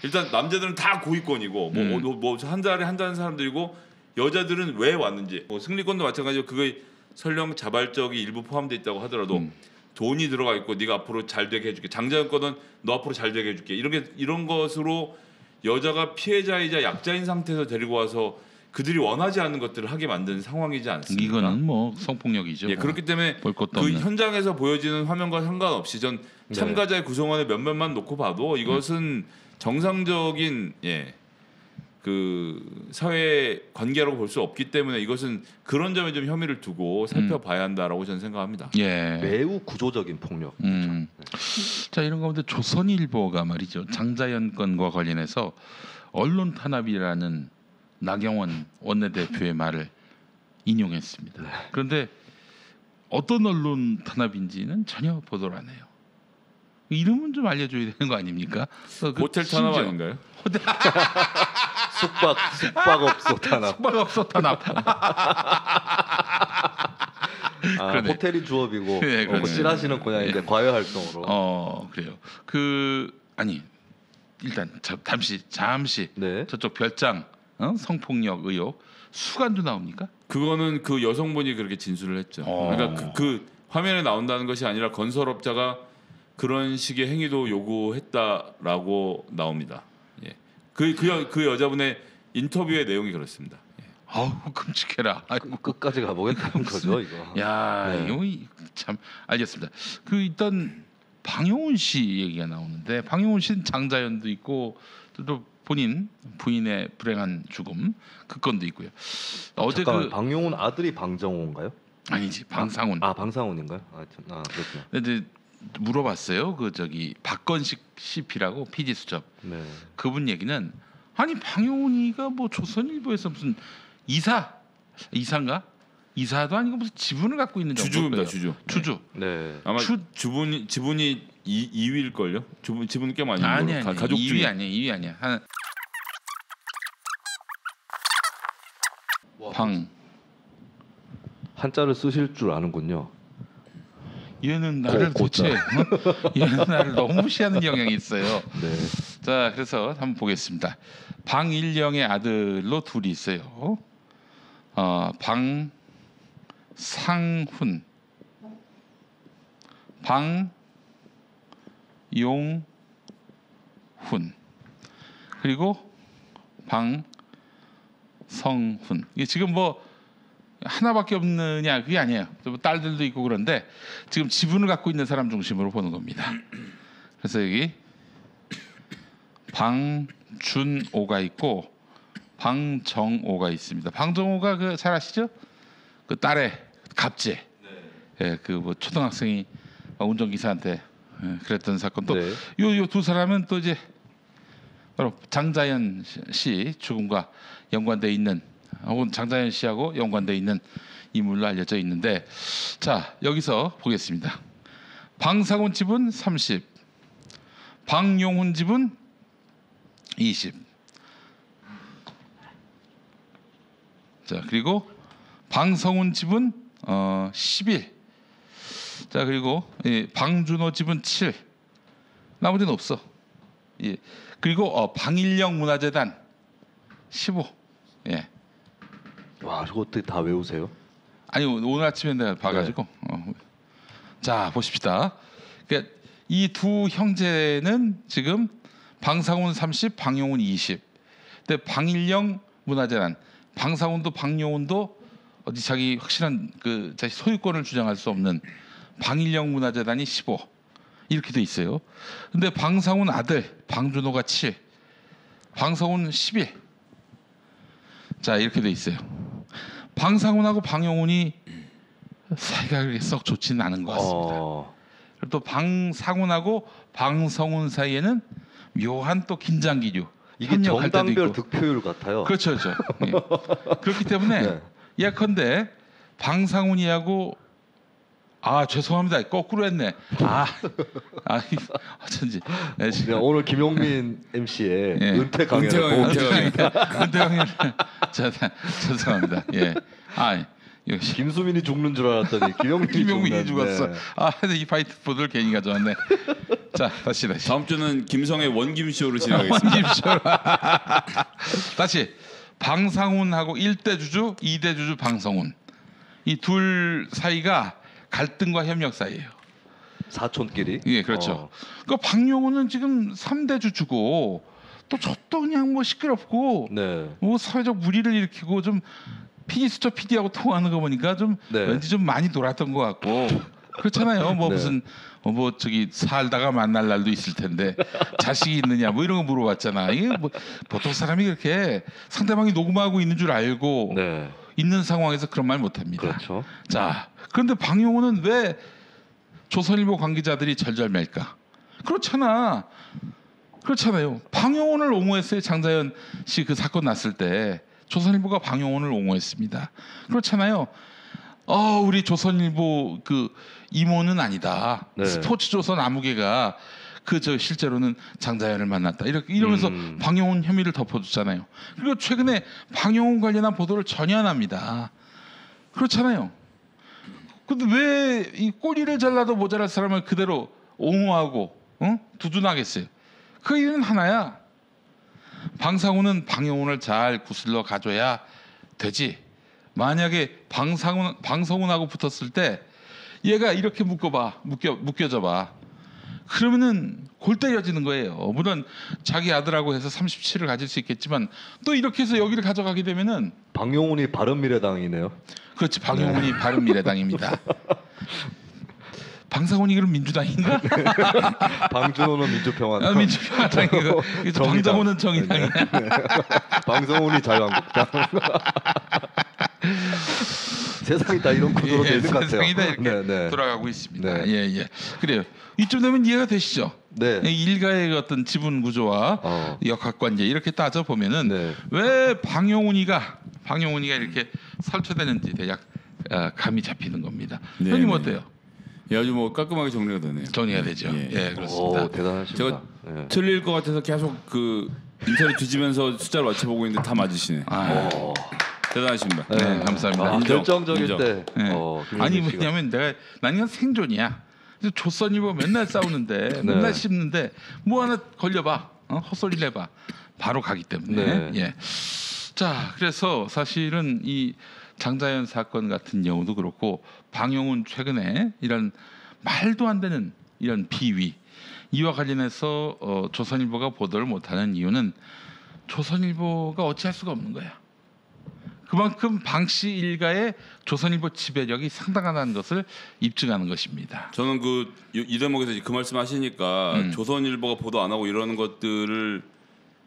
일단 남자들은 다 고위권이고 뭐 한 달에 한다는 사람들이고 여자들은 왜 왔는지 뭐 승리권도 마찬가지로 그거에 설령 자발적이 일부 포함되어 있다고 하더라도 돈이 들어가 있고 네가 앞으로 잘 되게 해줄게 장자였거든 너 앞으로 잘 되게 해줄게 이런 것으로 여자가 피해자이자 약자인 상태에서 데리고 와서 그들이 원하지 않는 것들을 하게 만든 상황이지 않습니까? 이거는 뭐 성폭력이죠. 그렇기 때문에 그 현장에서 보여지는 화면과 상관없이 전 참가자의 구성원의 몇몇만 놓고 봐도 이것은 정상적인 그 사회 관계라고 볼 수 없기 때문에 이것은 그런 점에 좀 혐의를 두고 살펴봐야 한다라고 저는 생각합니다. 매우 구조적인 폭력. 자 이런 가운데 조선일보가 말이죠 장자연 건과 관련해서 언론 탄압이라는 나경원 원내대표의 말을 인용했습니다. 그런데 어떤 언론 탄압인지는 전혀 보도를 안 해요. 이름은 좀 알려줘야 되는 거 아닙니까? 호텔 탄압 아닌가요? 숙박업소 탄압. 숙박업소 탄압. 호텔이 주업이고 찌라시는 고향인데 과외 활동으로. 그래요. 일단 잠시 저쪽 별장 성폭력 의혹 수간도 나옵니까? 그거는 그 여성분이 그렇게 진술을 했죠. 그러니까 그 화면에 나온다는 것이 아니라 건설업자가 그런 식의 행위도 요구했다라고 나옵니다. 그 여자분의 인터뷰의 내용이 그렇습니다. 아우 끔찍해라. 끝까지 가보겠다는 거죠 이거. 이거 참 알겠습니다. 일단 방용훈 씨 얘기가 나오는데 방용훈 씨는 장자연도 있고 또 부인의 불행한 죽음 그 건도 있고요. 어제 방용훈 아들이 방정호인가요? 아니지 방상훈. 방상훈인가요? 그렇구나. 근데 물어봤어요. 그 저기 박건식 CP라고 PD 수첩. 네. 그분 얘기는 아니 방용훈이가 뭐 조선일보에서 무슨 이사인가? 이사도 아니고 무슨 지분을 갖고 있는 주주입니다. 정도예요. 주주. 주주. 네. 아마 주- 지분이 2위일 걸요. 지분은 꽤 많이 아니 있는 걸로. 아니 가족 2위 중에. 아니야. 2위 아니야. 방 한자를 쓰실 줄 아는군요. 얘는 나를 고자. 도대체 얘는 나를 너무 무시하는 경향이 있어요. 네. 자, 그래서 한번 보겠습니다. 방일령의 아들로 둘이 있어요. 방상훈, 방용훈, 그리고 방성훈. 이게 지금 뭐 하나밖에 없느냐 그게 아니에요. 또 딸들도 있고 그런데 지금 지분을 갖고 있는 사람 중심으로 보는 겁니다. 그래서 여기 방준오가 있고 방정오가 있습니다. 방정오가 그 잘 아시죠? 그 딸의 갑제. 예, 그 뭐 초등학생이 운전기사한테 그랬던 사건. 또 네. 요 두 사람은 또 이제 바로 장자연 씨 죽음과 연관돼 있는 혹은 장자연 씨하고 연관돼 있는 인물로 알려져 있는데 자 여기서 보겠습니다. 방상훈 지분 30, 방용훈 지분 20. 자 그리고 방성훈 지분 11. 자 그리고 방준호 지분 7. 나머지는 없어. 예. 그리고 방일령 문화재단 15. 예. 와, 저거 어떻게 다 외우세요? 아니 오늘 아침에 내가 봐가지고 자 보십시다. 그러니까 이 두 형제는 지금 방상훈 30, 방용훈 20. 근데 방일령 문화재단 방상훈도 방용훈도 어디 자기 확실한 그 자기 소유권을 주장할 수 없는 방일령 문화재단이 15 이렇게 돼 있어요. 근데 방상훈 아들 방준호가 7, 방성훈 11. 자 이렇게 돼 있어요. 방상훈하고 방용훈이 사이가 그렇게 썩 좋지는 않은 것 같습니다. 그리고 또 방상훈하고 방성훈 사이에는 묘한 또 긴장 기류. 이게 협력할 때도 정당별 있고. 득표율 같아요. 그렇죠, 그렇죠. 예. 그렇기 때문에 네. 예컨대 방상훈이하고 죄송합니다. 거꾸로 했네. 어쩐지. 네, 네, 오늘 김용민 MC의 예. 은퇴 강연을 은퇴 보고 강연. 은퇴 강연. 죄송합니다. 예. 역시 김수민이 죽는 줄 알았더니 김용민이 죽었네. 죽었어. 근데 이 파이트 보드를 괜히 가져왔네. 자, 다시. 다음 주는 김성의 원김 쇼를 진행하겠습니다. 다시 방상훈하고 1대 주주, 2대 주주 방성훈. 이 둘 사이가 갈등과 협력 사이예요. 사촌끼리. 예, 그렇죠. 그 방용훈은 지금 3대 주주고 또 저도 그냥 뭐 시끄럽고 네. 뭐 사회적 물의를 일으키고 좀 PD 수첩 PD하고 통화하는 거 보니까 좀 네. 왠지 좀 많이 놀았던 것 같고 그렇잖아요. 뭐 네. 무슨 뭐 저기 살다가 만날 날도 있을 텐데 자식이 있느냐 뭐 이런 거 물어봤잖아. 이게 뭐 보통 사람이 그렇게 상대방이 녹음하고 있는 줄 알고 네. 있는 상황에서 그런 말 못합니다. 그렇죠. 자, 그런데 방용훈은 왜 조선일보 관계자들이 절절맬까? 그렇잖아요. 방용훈을 옹호했어요. 장자연 씨 그 사건 났을 때 조선일보가 방용훈을 옹호했습니다. 그렇잖아요. 우리 조선일보 그 이모는 아니다. 네. 스포츠조선 아무개가 실제로는 장자연을 만났다. 이러면서 방용훈 혐의를 덮어줬잖아요. 그리고 최근에 방용훈 관련한 보도를 전혀 안 합니다. 그렇잖아요. 근데 왜 이 꼬리를 잘라도 모자랄 사람을 그대로 옹호하고 두둔하겠어요? 그 이유는 하나야. 방상훈은 방용훈을 잘 구슬러 가줘야 되지. 만약에 방성훈하고 붙었을 때 얘가 이렇게 묶여져봐. 그러면은 골 때려지는 거예요. 물론 자기 아들하고 해서 37을 가질 수 있겠지만 또 이렇게 해서 여기를 가져가게 되면은 방용훈이 바른미래당이네요. 그렇지. 방용훈이 바른미래당입니다. 방상훈이 그럼 민주당인가? 방준호는 민주평화당. 민주평화당이고 방정훈은 정의당이야. 방성훈이 자유한국당. 세상이 다 이런 구조로 되는 것 같아요. 세상이 다 이렇게 네, 네. 돌아가고 있습니다. 네. 예. 그래요. 이쯤 되면 이해가 되시죠? 네. 일가의 어떤 지분 구조와 역학관계 이렇게 따져 보면은 네. 왜 방용운이가 이렇게 설치되는지 대략 감이 잡히는 겁니다. 네, 형님 네. 어때요? 예, 아주 뭐 깔끔하게 정리가 되네요. 정리가 되죠. 예. 예, 그렇습니다. 오, 대단하십니다. 제가 네. 틀릴 것 같아서 계속 그 인터넷 뒤지면서 숫자를 맞춰보고 있는데 다 맞으시네. 오. 대단하십니다. 네, 감사합니다. 인정, 결정적일 인정. 때. 네. 김현민 아니 씨가. 왜냐면 나는 그냥 생존이야. 그래서 조선일보 맨날 싸우는데 맨날 씹는데 뭐 하나 걸려봐, 헛소리를 해봐, 바로 가기 때문에. 네. 예. 자, 그래서 사실은 이 장자연 사건 같은 경우도 그렇고 방용은 최근에 이런 말도 안 되는 이런 비위 이와 관련해서 조선일보가 보도를 못하는 이유는 조선일보가 어찌할 수가 없는 거야. 그만큼 방씨 일가의 조선일보 지배력이 상당하다는 것을 입증하는 것입니다. 저는 이 대목에서 그 말씀하시니까 조선일보가 보도 안 하고 이러는 것들을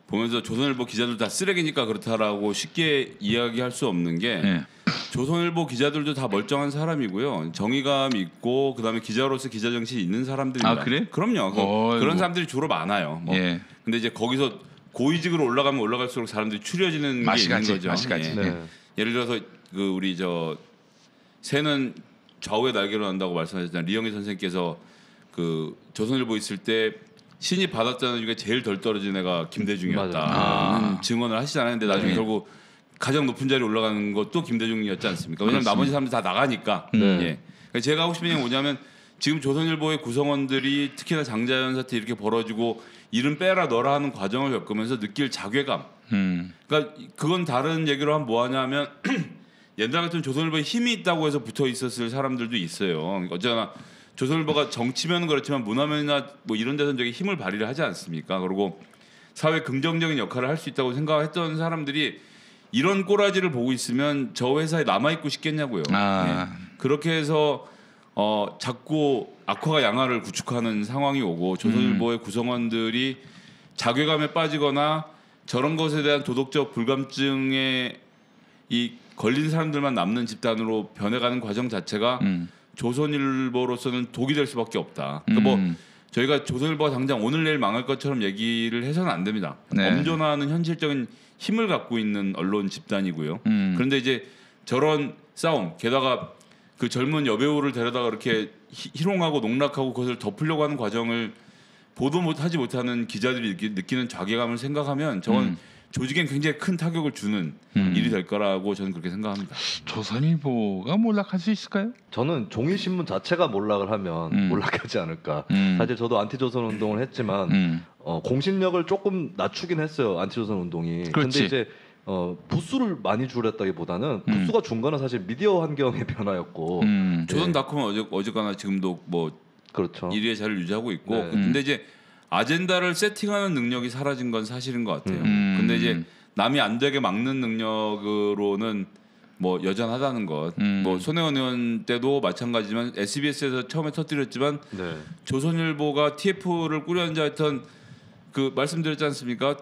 보면서 조선일보 기자들 다 쓰레기니까 그렇다라고 쉽게 이야기할 수 없는 게 예. 조선일보 기자들도 다 멀쩡한 사람이고요. 정의감 있고 그다음에 기자로서 기자 정신이 있는 사람들입니다. 아, 그래? 그럼요. 어이구. 그런 사람들이 주로 많아요. 뭐. 예. 근데 이제 거기서 고위직으로 올라가면 올라갈수록 사람들이 추려지는 게 맛이 있는 가지, 거죠. 맛이 가지. 예. 네. 예를 들어서 우리 새는 좌우의 날개로 난다고 말씀하셨잖아요. 리영희 선생님께서 조선일보 있을 때 신입 받았다는 중에 제일 덜 떨어진 애가 김대중이었다. 맞아요. 증언을 하시잖아요. 근데 나중에 네. 결국 가장 높은 자리에 올라가는 것도 김대중이었지 않습니까? 왜냐하면 그렇습니다. 나머지 사람들 다 나가니까. 네. 예. 그러니까 제가 하고 싶은 얘기는 뭐냐면 지금 조선일보의 구성원들이 특히나 장자연 사태 이렇게 벌어지고 이름 빼라 넣어라 하는 과정을 겪으면서 느낄 자괴감. 그러니까 그건 다른 얘기로 하면 뭐하냐면 옛날 같은 조선일보에 힘이 있다고 해서 붙어 있었을 사람들도 있어요. 어쨌거나 조선일보가 정치면은 그렇지만 문화면이나 뭐 이런 데서 되게 힘을 발휘를 하지 않습니까? 그리고 사회 긍정적인 역할을 할 수 있다고 생각했던 사람들이 이런 꼬라지를 보고 있으면 저 회사에 남아 있고 싶겠냐고요. 예. 그렇게 해서 자꾸 악화가 양화를 구축하는 상황이 오고 조선일보의 구성원들이 자괴감에 빠지거나 저런 것에 대한 도덕적 불감증에 걸린 사람들만 남는 집단으로 변해가는 과정 자체가 조선일보로서는 독이 될 수밖에 없다. 그러니까 뭐 저희가 조선일보가 당장 오늘 내일 망할 것처럼 얘기를 해서는 안 됩니다. 네. 엄존하는 현실적인 힘을 갖고 있는 언론 집단이고요. 그런데 이제 저런 싸움, 게다가 그 젊은 여배우를 데려다가 이렇게 희롱하고 농락하고 그것을 덮으려고 하는 과정을 보도 하지 못하는 기자들이 느끼는 자괴감을 생각하면 저건 조직엔 굉장히 큰 타격을 주는 일이 될 거라고 저는 그렇게 생각합니다. 조선일보가 몰락할 수 있을까요? 저는 종이 신문 자체가 몰락을 하면 몰락하지 않을까. 사실 저도 안티조선 운동을 했지만 공신력을 조금 낮추긴 했어요. 안티조선 운동이. 그렇지. 근데 이제 부수를 많이 줄였다기보다는 부수가 준 거는 사실 미디어 환경의 변화였고. 조선닷컴은 어쨌거나 지금도 뭐 그렇죠. 1위의 자리를 유지하고 있고 네. 근데 이제 아젠다를 세팅하는 능력이 사라진 건 사실인 것 같아요. 근데 이제 남이 안 되게 막는 능력으로는 뭐 여전하다는 것. 뭐 손혜원 의원 때도 마찬가지지만 SBS에서 처음에 터뜨렸지만 네. 조선일보가 TF를 꾸렸는지 하여튼 말씀드렸지 않습니까?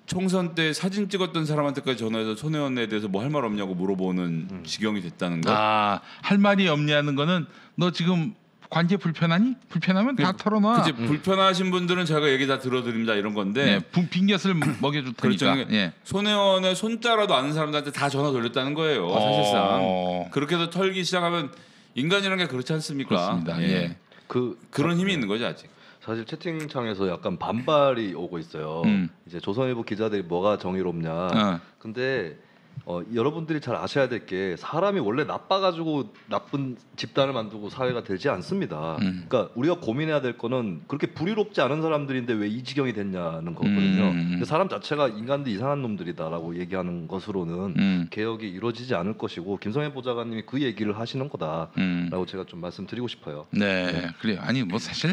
총선 때 사진 찍었던 사람한테까지 전화해서 손혜원에 대해서 뭐 할 말 없냐고 물어보는 지경이 됐다는 거. 할 말이 없냐는 거는 너 지금 관계 불편하니? 불편하면 다 털어놔. 그치, 불편하신 분들은 제가 얘기 다 들어드립니다 이런 건데 네, 빈get을 먹여줄 그렇죠. 테니까. 예. 손혜원의 손자라도 아는 사람들한테 다 전화 돌렸다는 거예요. 사실상 그렇게 해서 털기 시작하면 인간이라는 게 그렇지 않습니까? 그렇습니다. 예. 그런 힘이 있는 거죠 아직. 사실 채팅창에서 약간 반발이 오고 있어요. 이제 조선일보 기자들이 뭐가 정의롭냐. 근데 여러분들이 잘 아셔야 될 게 사람이 원래 나빠가지고 나쁜 집단을 만들고 사회가 되지 않습니다. 그러니까 우리가 고민해야 될 거는 그렇게 불의롭지 않은 사람들인데 왜 이 지경이 됐냐는 거거든요. 근데 사람 자체가 인간들 이상한 놈들이다라고 얘기하는 것으로는 개혁이 이루어지지 않을 것이고 김성애 보좌관님이 그 얘기를 하시는 거다라고 제가 좀 말씀드리고 싶어요. 네, 그래요. 아니 뭐 사실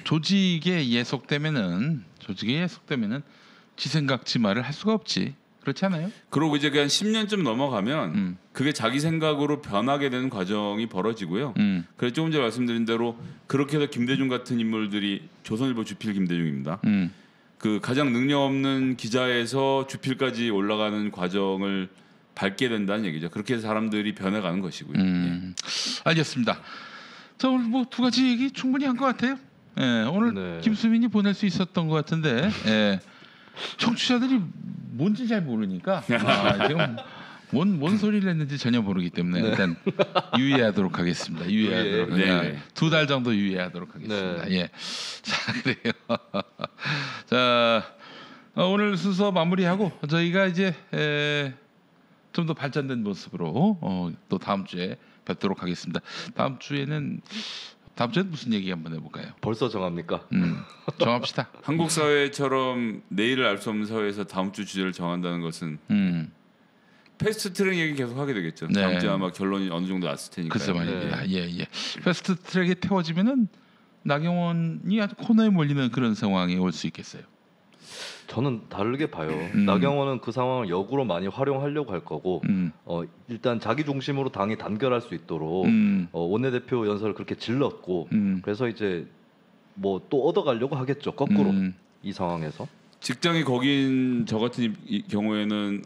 조직에 예속되면은 지 생각 지 말을 할 수가 없지. 그렇지 않아요? 그리고 이제 그냥 10년쯤 넘어가면 그게 자기 생각으로 변하게 되는 과정이 벌어지고요. 그래서 조금 전에 말씀드린 대로 그렇게 해서 김대중 같은 인물들이 조선일보 주필 김대중입니다. 가장 능력 없는 기자에서 주필까지 올라가는 과정을 밟게 된다는 얘기죠. 그렇게 해서 사람들이 변해가는 것이고요. 알겠습니다. 자 오늘 뭐 두 가지 얘기 충분히 한 것 같아요. 예, 오늘 네. 김수민이 보낼 수 있었던 것 같은데 예, 청취자들이 뭔지 잘 모르니까 지금 뭔 소리를 했는지 전혀 모르기 때문에 네. 일단 유예하도록 하겠습니다. 유예하도록 네. 2달 정도 유예하도록 하겠습니다. 네. 예, 자 그래요. 자 오늘 순서 마무리하고 저희가 이제 좀 더 발전된 모습으로 또 다음 주에 뵙도록 하겠습니다. 다음 주에는 무슨 얘기 한번 해볼까요? 벌써 정합니까? 정합시다. 한국 사회처럼 내일을 알 수 없는 사회에서 다음 주 주제를 정한다는 것은 패스트트랙 얘기 계속 하게 되겠죠. 네. 다음 주에 아마 결론이 어느 정도 났을 테니까. 글쎄 말입니다. 예. 패스트 트랙에 태워지면은 나경원이 아주 코너에 몰리는 그런 상황이 올 수 있겠어요. 저는 다르게 봐요. 나경원은 그 상황을 역으로 많이 활용하려고 할 거고 일단 자기 중심으로 당이 단결할 수 있도록 원내대표 연설을 그렇게 질렀고 그래서 이제 뭐 또 얻어가려고 하겠죠. 거꾸로 이 상황에서. 직장이 거긴 저 같은 경우에는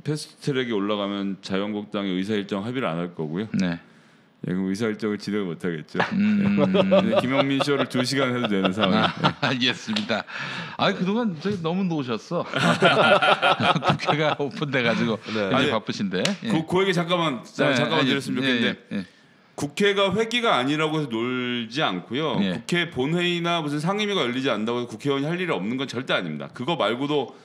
패스트트랙에 올라가면 자유한국당의 의사일정 합의를 안 할 거고요. 네. 예, 그럼 의사일정을 진행을 못 하겠죠. 네, 김영민 쇼를 2시간 해도 되는 상황. 알겠습니다. 그동안 저기 너무 노셨어. 국회가 오픈돼가지고 네. 굉장히 바쁘신데. 예. 그 얘기 잠깐만 드렸으면 좋겠는데 예. 국회가 회기가 아니라고 해서 놀지 않고요. 예. 국회 본회의나 무슨 상임위가 열리지 않는다고 해서 국회의원이 할 일이 없는 건 절대 아닙니다. 그거 말고도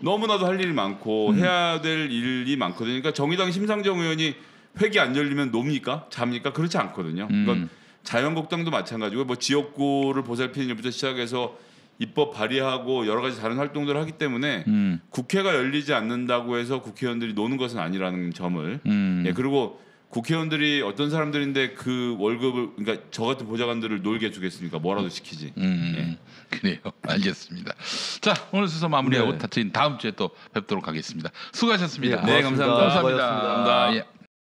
너무나도 할 일이 많고 해야 될 일이 많거든요. 그러니까 정의당 심상정 의원이 회기 안 열리면 놉니까? 잡니까? 그렇지 않거든요. 그건 자유한국당도 마찬가지고 뭐 지역구를 보살피는 일부터 시작해서 입법 발의하고 여러 가지 다른 활동들을 하기 때문에 국회가 열리지 않는다고 해서 국회의원들이 노는 것은 아니라는 점을 예, 그리고 국회의원들이 어떤 사람들인데 그 월급을 그러니까 저 같은 보좌관들을 놀게 해주겠습니까? 뭐라도 시키지. 예. 그래요. 알겠습니다. 자 오늘 순서 마무리하고 네. 다음 주에 또 뵙도록 하겠습니다. 수고하셨습니다. 예, 네, 감사합니다. 고맙습니다. 감사합니다. 예.